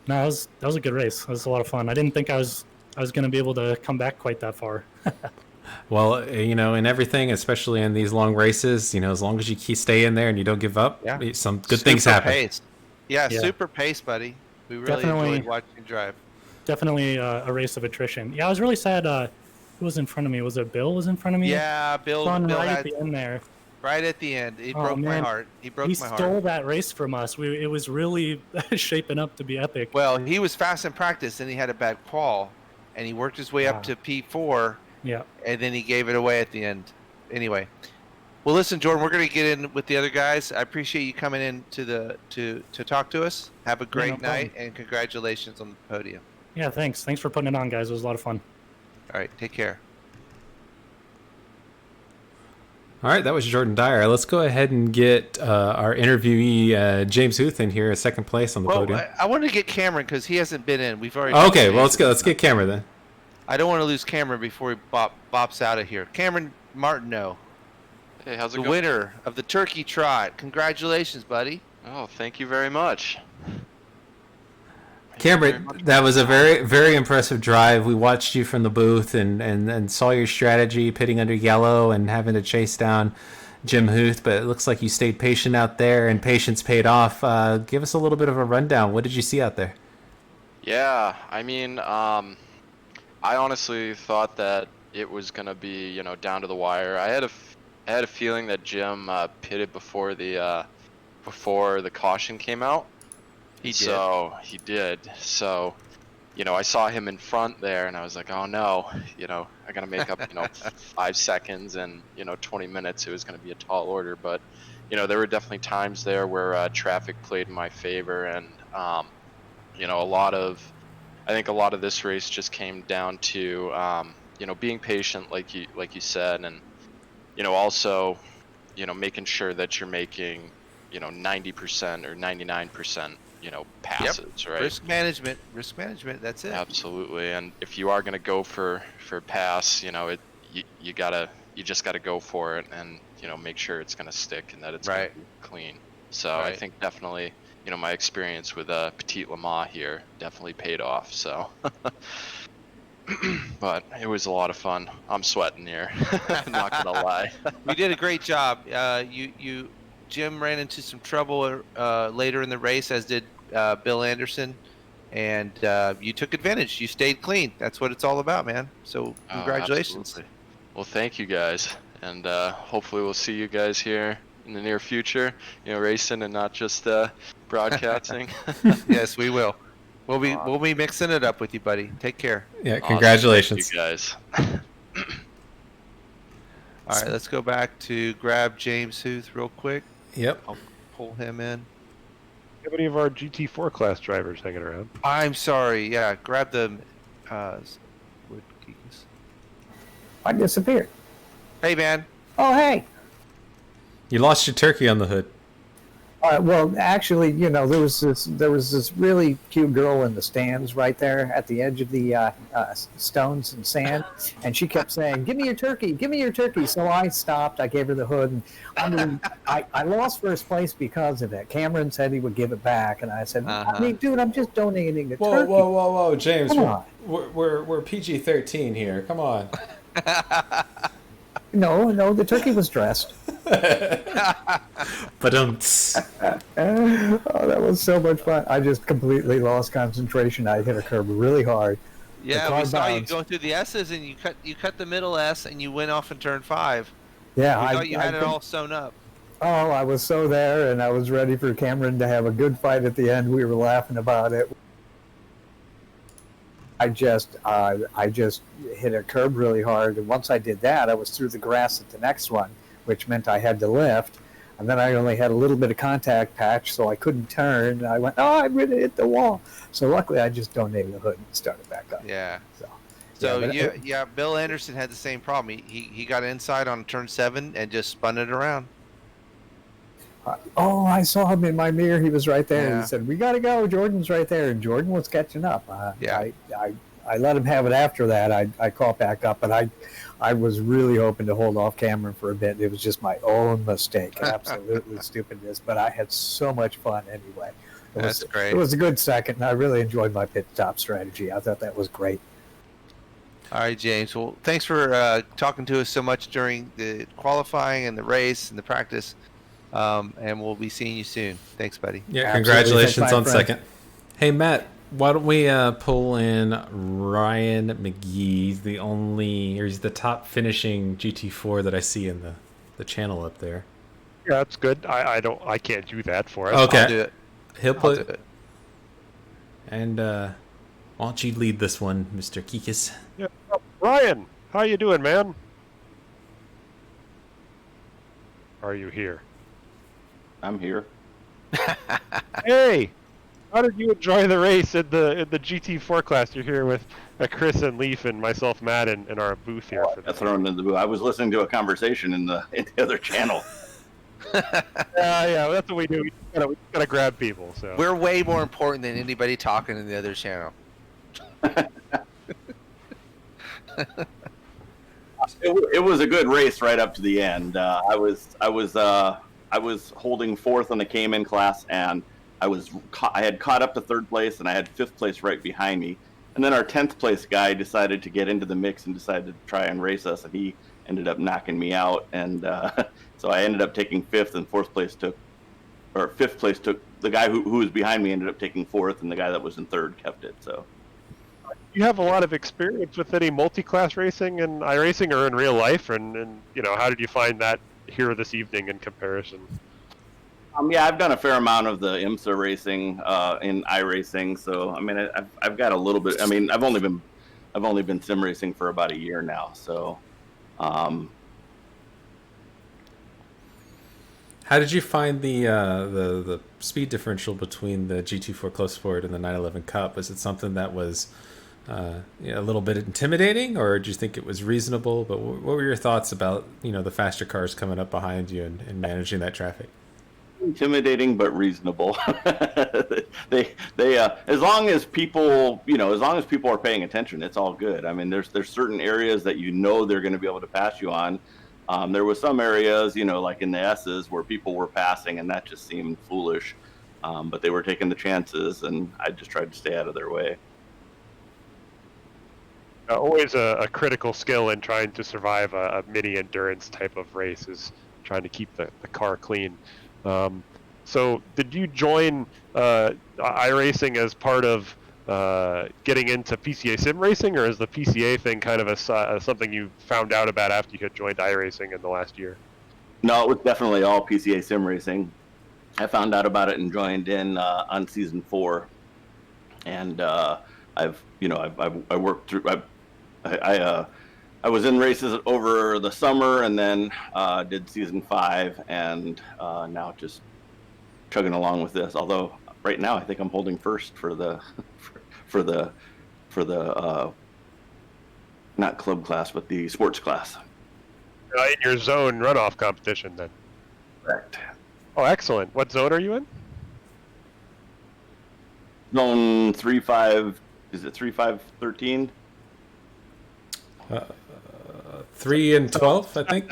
no, that was a good race. It was a lot of fun. I didn't think I was going to be able to come back quite that far. Well, in everything, especially in these long races, as long as you stay in there and you don't give up, some good things Super happen. Pace. Yeah, Yeah. super pace, buddy. We really Definitely. enjoyed watching you drive. Definitely a race of attrition. Yeah, I was really sad. Who was in front of me? Was it Bill was in front of me? Yeah, Bill Spun right had at the end there. right at the end. He Oh, broke my man. heart. He broke He my stole heart. that race from us. It was really shaping up to be epic. Well, he was fast in practice, and he had a bad qual, and he worked his way up to P4, Yeah. and then he gave it away at the end. Anyway, well, listen, Jordan, we're going to get in with the other guys. I appreciate you coming in to talk to us. Have a great no night, and congratulations on the podium. Yeah, thanks. Thanks for putting it on, guys. It was a lot of fun. All right, take care. All right, that was Jordan Dyer. Let's go ahead and get our interviewee, James Huth, in here, second place on the Well, podium. I wanted to get Cameron because he hasn't been in. We've already. Okay, well, let's go. Let's get Cameron then. I don't want to lose Cameron before he bops out of here. Cameron Martineau, Hey, how's it the going? winner of the Turkey Trot. Congratulations, buddy. Oh, thank you very much. Cameron, that was a very, very impressive drive. We watched you from the booth and saw your strategy, pitting under yellow and having to chase down Jim Huth, but it looks like you stayed patient out there, and patience paid off. Give us a little bit of a rundown. What did you see out there? Yeah, I mean, I honestly thought that it was gonna be, down to the wire. I had a feeling that Jim pitted before the caution came out. He did. So he did. So, I saw him in front there, and I was like, oh no, I gotta make up, 5 seconds and 20 minutes. It was gonna be a tall order, but there were definitely times there where traffic played in my favor, and I think a lot of this race just came down to being patient, like you said, and also making sure that you're making 90% or 99% passes. Right? Risk management. That's it. Absolutely. And if you are going to go for pass, you just got to go for it, and make sure it's going to stick and that it's going to be clean. So I think definitely my experience with Petit Le Mans here definitely paid off. So but it was a lot of fun. I'm sweating here. I'm not gonna lie. You did a great job. Jim ran into some trouble later in the race, as did Bill Anderson, and you took advantage. You stayed clean. That's what it's all about, man. So congratulations. Absolutely. Well, thank you guys, and hopefully we'll see you guys here in the near future. Racing and not just broadcasting. Yes, we will. We'll be mixing it up with you, buddy. Take care. Yeah, Awesome. congratulations. Thank you guys. All right, let's go back to grab James Huth real quick. Yep. I'll pull him in. Do you have any of our GT4 class drivers hanging around? I'm sorry. Yeah, grab the wood geeks. I disappeared. Hey, man. Oh, hey. You lost your turkey on the hood. Well, actually, there was this really cute girl in the stands right there at the edge of the stones and sand, and she kept saying, "Give me your turkey, give me your turkey." So I stopped. I gave her the hood, and I mean, I lost first place because of it. Cameron said he would give it back, and I said, "I mean, dude, I'm just donating the turkey." Whoa, James, Come on. we're PG-13 here. Come on. No, the turkey was dressed. But Oh, that was so much fun. I just completely lost concentration. I hit a curb really hard. Yeah, car we saw you bounced. going through the S's, and you cut the middle S, and you went off in turn 5. Yeah, We thought you had it all sewn up. Oh, I was so there, and I was ready for Cameron to have a good fight at the end. We were laughing about it. I just hit a curb really hard, and once I did that, I was through the grass at the next one, which meant I had to lift, and then I only had a little bit of contact patch, so I couldn't turn. And I went, I'm going to hit the wall. So luckily, I just donated the hood and started back up. Yeah. So Yeah, Bill Anderson had the same problem. He got inside on turn 7 and just spun it around. I saw him in my mirror. He was right there. Yeah. He said, "We got to go. Jordan's right there." And Jordan was catching up. Yeah. I let him have it after that. I caught back up, but I was really hoping to hold off Cameron for a bit. It was just my own mistake. Absolutely stupidness. But I had so much fun anyway. That's great. It was a good second, and I really enjoyed my pit stop strategy. I thought that was great. All right, James. Well, thanks for talking to us so much during the qualifying and the race and the practice. And we'll be seeing you soon. Thanks, buddy. yeah, Absolutely. congratulations Thanks, my on friend. second. Hey, Matt, why don't we pull in Ryan McGee? He's the top finishing GT4 that I see in the channel up there. Yeah, that's good. I can't do that for us. Okay. I'll do it. He'll I'll do put it. and why don't you lead this one, Mr. Kikis? Yeah. Ryan, how you doing, man? Are you here? I'm here. Hey, how did you enjoy the race in the GT4 class? You're here with Chris and Leaf and myself, Matt, in our booth here. For That's thrown in the booth. I was listening to a conversation in the other channel. yeah, that's what we do. We gotta grab people. So We're way more important than anybody talking in the other channel. It was a good race right up to the end. I was holding fourth in the Cayman class, and I had caught up to third place, and I had fifth place right behind me. And then our 10th place guy decided to get into the mix and decided to try and race us, and he ended up knocking me out. And so I ended up taking fifth, and fifth place took the guy who was behind me ended up taking fourth, and the guy that was in third kept it. So. you have a lot of experience with any multi-class racing and iRacing or in real life, and how did you find that here this evening in comparison? Yeah, I've done a fair amount of the IMSA racing in iRacing, so I mean, I've got a little bit. I mean, I've only been sim racing for about a year now, so. How did you find the speed differential between the GT4 Close Sport and the 911 Cup? Was it something that was a little bit intimidating, or did you think it was reasonable? But what were your thoughts about the faster cars coming up behind you and managing that traffic? Intimidating but reasonable. they as long as people are paying attention, it's all good. I mean, there's certain areas that they're going to be able to pass you on. There was some areas, like in the S's, where people were passing, and that just seemed foolish. But they were taking the chances, and I just tried to stay out of their way. Always a critical skill in trying to survive a mini endurance type of race is trying to keep the car clean. So did you join iRacing as part of getting into PCA sim racing, or is the PCA thing kind of something you found out about after you had joined iRacing in the last year? No, it was definitely all PCA sim racing. I found out about it and joined in on season 4, and I worked through. I was in races over the summer, and then did season 5, and now just chugging along with this. Although right now I think I'm holding first for the not club class, but the sports class. In your zone runoff competition, then. Correct. Oh, excellent. What zone are you in? Zone 35. Is it 3513? 3 and 12, I think.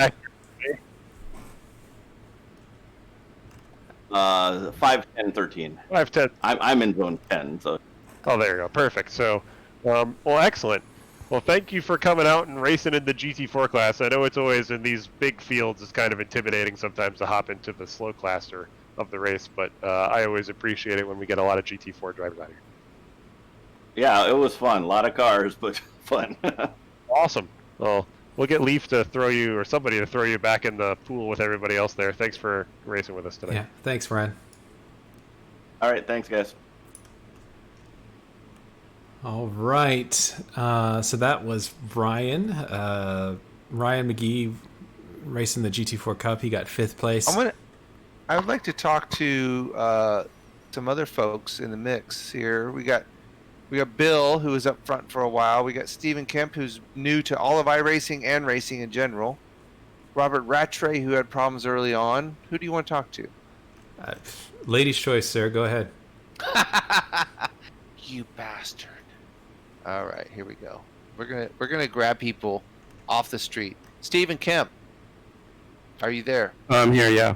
5, 10, 13. 510. I'm in zone 10. So Oh, there you go. Perfect. So, well, excellent. Well, thank you for coming out and racing in the GT4 class. I know it's always in these big fields, it's kind of intimidating sometimes to hop into the slow class of the race, but I always appreciate it when we get a lot of GT4 drivers out here. yeah, it was fun. A lot of cars, but fun. Awesome. Well, we'll get Leaf to throw you, or somebody to throw you back in the pool with everybody else there. Thanks for racing with us today. Yeah, thanks, Ryan. All right, thanks, guys. All right. So that was Ryan. Ryan McGee racing the GT4 Cup. He got 5th place. I would like to talk to some other folks in the mix here. We got Bill, who was up front for a while. We got Stephen Kemp, who's new to all of iRacing and racing in general. Robert Rattray, who had problems early on. Who do you want to talk to? Ladies' choice, sir. Go ahead. You bastard. All right, here we go. We're gonna grab people off the street. Stephen Kemp, are you there? I'm here, yeah.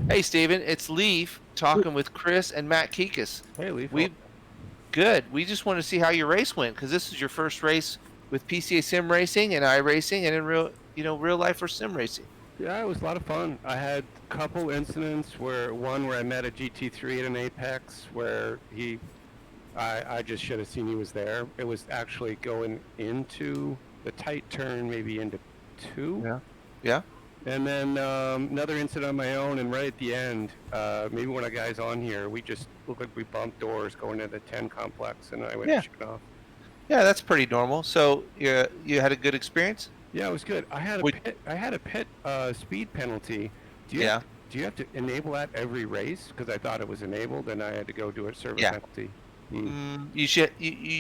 Hey, Stephen, it's Leaf talking with Chris and Matt Kikas. Hey, Leaf. Good. We just want to see how your race went, because this is your first race with PCA sim racing and iRacing, and in real life or sim racing. Yeah, it was a lot of fun. I had a couple incidents where I met a GT3 at an Apex where I just should have seen he was there. It was actually going into the tight turn, maybe into 2. Yeah. And then another incident on my own, and right at the end, maybe one of the guys on here, we just looked like we bumped doors going to the 10 complex, and I went to shut off. Yeah, that's pretty normal. So you had a good experience? Yeah, it was good. I had a pit speed penalty. Do you have to enable that every race? Because I thought it was enabled, and I had to go do a service penalty. You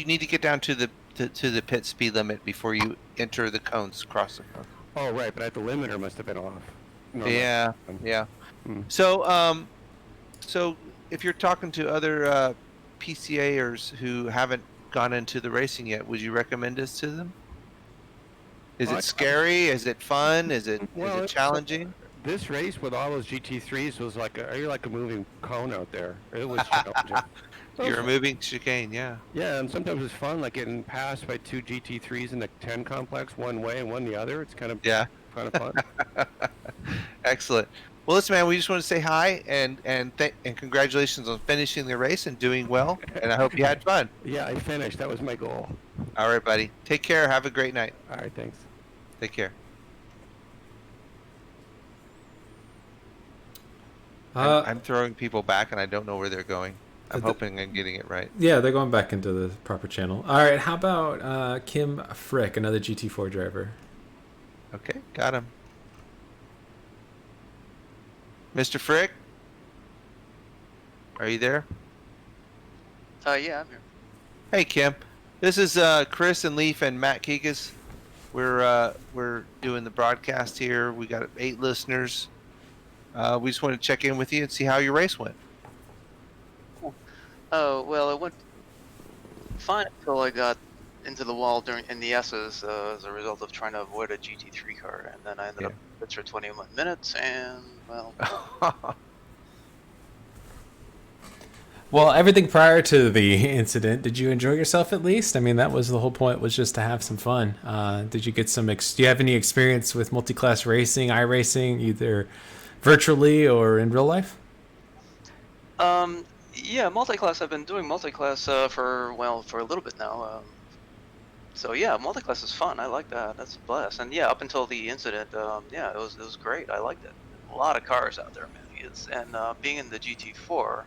need to get down to the pit speed limit before you enter the cones, cross the cones. Oh, right, but the limiter must have been off. Yeah. So, so if you're talking to other PCAers who haven't gone into the racing yet, would you recommend this to them? Is it scary? Is it fun? Is it challenging? This race with all those GT3s was you're like a moving cone out there. It was challenging. You're a moving chicane, yeah. Yeah, and sometimes it's fun, like getting passed by 2 GT3s in the 10 complex, one way and one the other. It's kind of fun. Excellent. Well, listen, man, we just want to say hi and congratulations on finishing the race and doing well. And I hope you had fun. Yeah, I finished. That was my goal. All right, buddy. Take care. Have a great night. All right, thanks. Take care. I'm throwing people back, and I don't know where they're going. I'm hoping I'm getting it right. Yeah, they're going back into the proper channel. All right, how about Kim Frick, another GT4 driver? Okay, got him. Mr. Frick? Are you there? Yeah, I'm here. Hey, Kim. This is Chris and Leaf and Matt Kikas. We're doing the broadcast here. We got 8 listeners. We just want to check in with you and see how your race went. Oh, well, it went fine until I got into the wall in the S's as a result of trying to avoid a GT3 car, and then I ended up pits for 21 minutes, and, well... Well, everything prior to the incident, did you enjoy yourself at least? I mean, that was the whole point, was just to have some fun. Did you get some... do you have any experience with multi-class racing, iRacing, either virtually or in real life? Yeah, multi-class. I've been doing multi-class for a little bit now. So yeah, multi-class is fun. I like that. That's a blast. And yeah, up until the incident, yeah, it was great. I liked it. A lot of cars out there, man. And being in the GT4,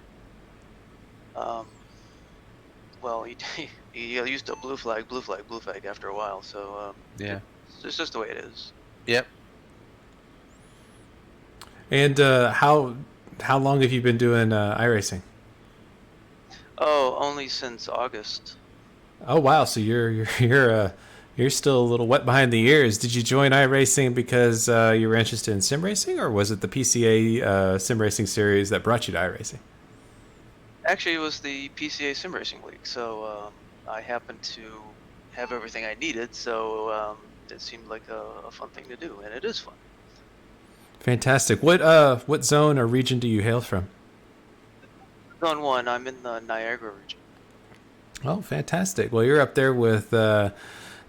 well, you used to blue flag after a while. So yeah, it's just the way it is. Yep. And how long have you been doing iRacing? Oh, only since August. Oh wow! So you're You're still a little wet behind the ears. Did you join iRacing because you were interested in sim racing, or was it the PCA sim racing series that brought you to iRacing? Actually, it was the PCA Sim Racing League, so I happened to have everything I needed, so it seemed like a fun thing to do, and it is fun. Fantastic. What zone or region do you hail from? Zone 1, I'm in the Niagara region. Oh, fantastic. Well, you're up there with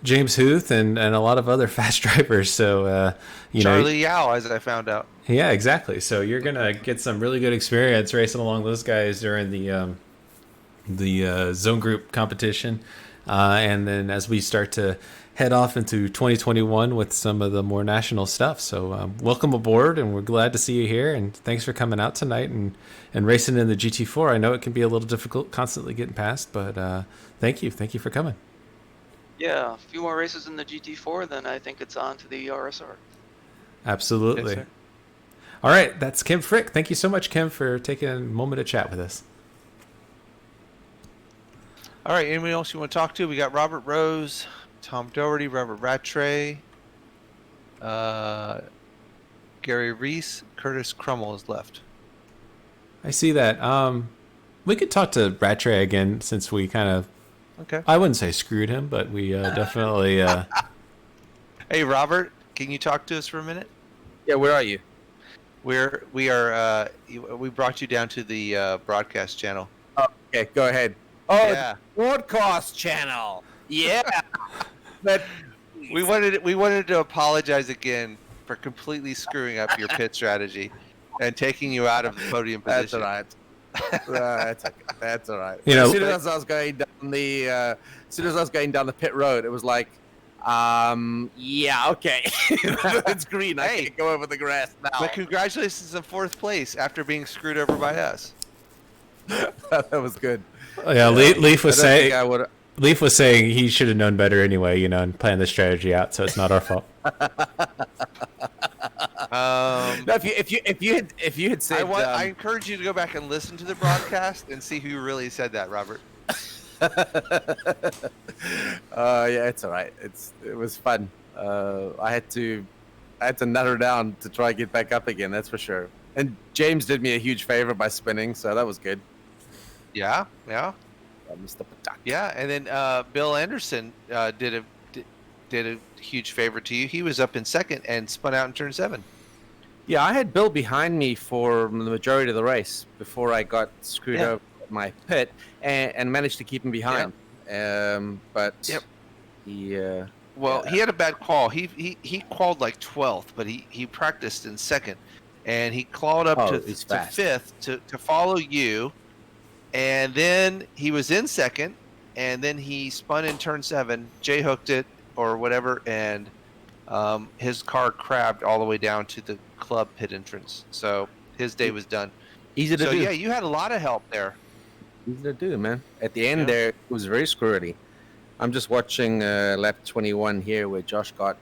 James Huth and a lot of other fast drivers. So, Charlie Yao, as I found out. Yeah, exactly. So you're going to get some really good experience racing along those guys during the zone group competition. And then as we start to head off into 2021 with some of the more national stuff. So welcome aboard, and we're glad to see you here. And thanks for coming out tonight and racing in the GT4. I know it can be a little difficult constantly getting past, but thank you. Thank you for coming. Yeah, a few more races in the GT4, then I think it's on to the RSR. Absolutely. Yes, all right, that's Kim Frick. Thank you so much, Kim, for taking a moment to chat with us. All right, anybody else you want to talk to? We got Robert Rose, Tom Doherty, Robert Rattray, Gary Reese, Curtis Crummell is left. I see that. We could talk to Rattray again since we kind of, okay. I wouldn't say screwed him, but we definitely... Hey, Robert, can you talk to us for a minute? Yeah, where are you? We brought you down to the broadcast channel. Oh, okay, go ahead. Oh, yeah. Broadcast channel. Yeah. But we wanted to apologize again for completely screwing up your pit strategy and taking you out of the podium position. That's all right. That's all right. You know, as soon as I was going down the pit road, it was like, yeah, okay. It's green. I can't go over the grass now. But congratulations on 4th place after being screwed over by us. That was good. Yeah, Leaf was saying he should have known better anyway, and planned the strategy out, so it's not our fault. No, if you had said, I encourage you to go back and listen to the broadcast and see who really said that, Robert. Yeah, it's all right. It was fun. I had to nut her down to try and get back up again. That's for sure. And James did me a huge favor by spinning, so that was good. Yeah. Mr. Patak. Yeah, and then Bill Anderson did a huge favor to you. He was up in 2nd and spun out in turn 7. Yeah, I had Bill behind me for the majority of the race before I got screwed over at my pit and managed to keep him behind. But he had a bad qual. He qualled like 12th, but he practiced in 2nd, and he clawed up to 5th to follow you. And then he was in 2nd, and then he spun in turn 7, J-hooked it or whatever, and his car crabbed all the way down to the club pit entrance. So his day was done. Easy to do. Yeah, you had a lot of help there. Easy to do, man. At the end there, it was very screwy. I'm just watching lap 21 here where Josh got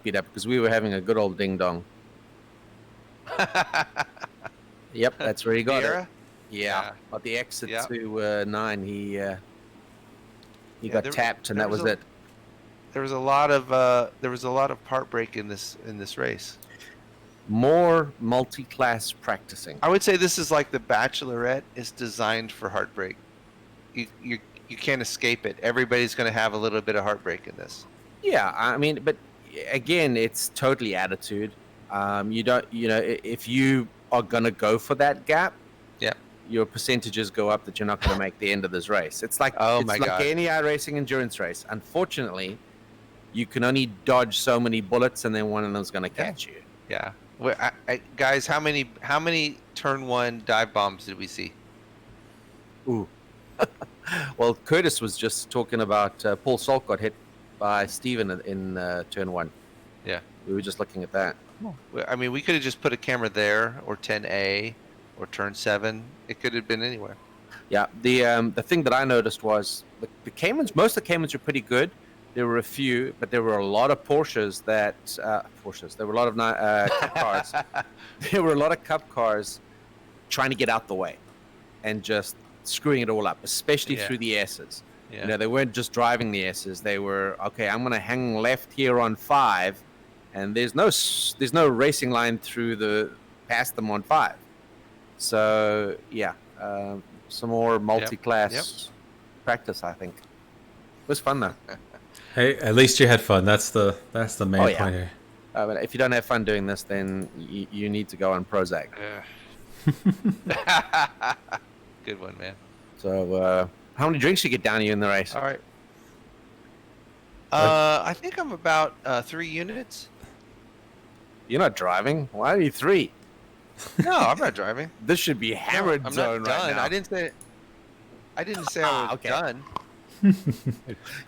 beat up because we were having a good old ding dong. Yep, that's where he got it. Yeah, at the exit to 9, he got tapped, and that was it. There was a lot of heartbreak in this race. More multi-class practicing. I would say this is like the Bachelorette is designed for heartbreak. You can't escape it. Everybody's going to have a little bit of heartbreak in this. Yeah, I mean, but again, it's totally attitude. If you are going to go for that gap, your percentages go up that you're not going to make the end of this race. It's like any iRacing endurance race. Unfortunately, you can only dodge so many bullets, and then one of them's going to catch you. Yeah. Well, guys, how many turn 1 dive bombs did we see? Ooh. Well, Curtis was just talking about Paul Salk got hit by Steven in turn 1. Yeah. We were just looking at that. I mean, we could have just put a camera there, or 10A, or turn 7. It could have been anywhere. Yeah. The thing that I noticed was the Caymans. Most of the Caymans were pretty good. There were a few, but there were a lot of Porsches that There were a lot of Cup cars. There were a lot of Cup cars trying to get out the way and just screwing it all up, especially through the S's. Yeah. You know, they weren't just driving the S's. They were, okay, I'm going to hang left here on 5, and there's no racing line past them on 5. So yeah, some more multi-class practice, I think. It was fun though. Hey, at least you had fun. That's the main point here. But if you don't have fun doing this, then you need to go on Prozac. Good one, man. So, how many drinks you get down you in the race? All right. I think I'm about 3 units. You're not driving. Why are you 3? No, I'm not driving. This should be hammered I'm zone not done. right now. I didn't say I was okay. done.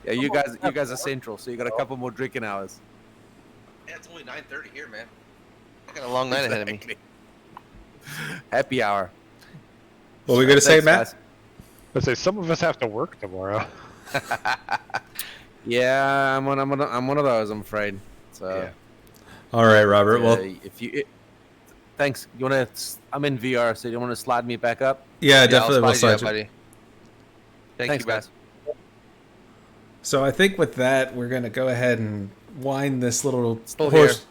Yeah, you guys are central, so you got a couple more drinking hours. Yeah, it's only 9:30 here, man. I got a long night ahead of me. Happy hour. What were we gonna say, Matt? Guys. Let's say some of us have to work tomorrow. Yeah, I'm one of those, I'm afraid. So. Yeah. All right, Robert. Well, thanks. You wanna? I'm in VR, so you want to slide me back up? yeah, definitely. I'll We'll slide you slide up, you. buddy. Thank Thanks, you, guys. So I think with that, we're gonna go ahead and wind this little Still horse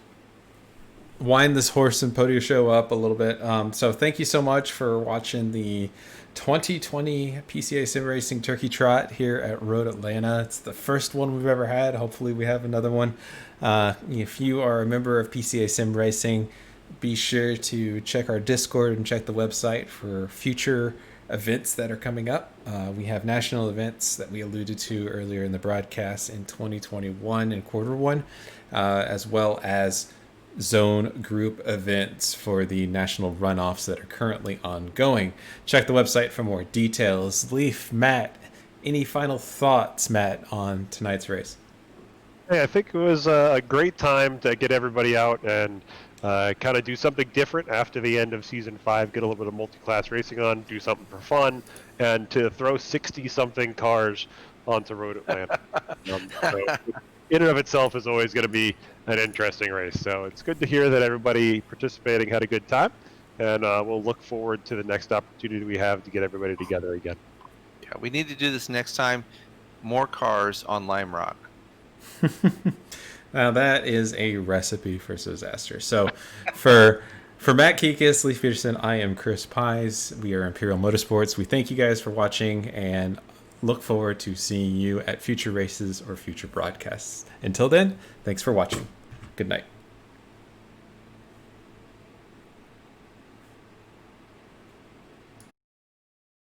and Podio show up a little bit. So thank you so much for watching the 2020 PCA Sim Racing Turkey Trot here at Road Atlanta. It's the first one we've ever had. Hopefully we have another one. If you are a member of PCA Sim Racing, be sure to check our Discord and check the website for future events that are coming up. We have national events that we alluded to earlier in the broadcast in 2021 in Q1, as well as zone group events for the national runoffs that are currently ongoing. Check the website for more details. Leaf, Matt, any final thoughts, Matt, on tonight's race? Hey, I think it was a great time to get everybody out and kind of do something different after the end of Season 5, get a little bit of multi-class racing on, do something for fun, and to throw 60-something cars onto Road Atlanta. So in and of itself is always going to be an interesting race. So it's good to hear that everybody participating had a good time, and we'll look forward to the next opportunity we have to get everybody together again. Yeah, we need to do this next time. More cars on Lime Rock. Now that is a recipe for disaster. So for Matt Kikis, Leif Peterson, I am Chris Pies. We are Imperial Motorsports. We thank you guys for watching and look forward to seeing you at future races or future broadcasts. Until then, thanks for watching. Good night.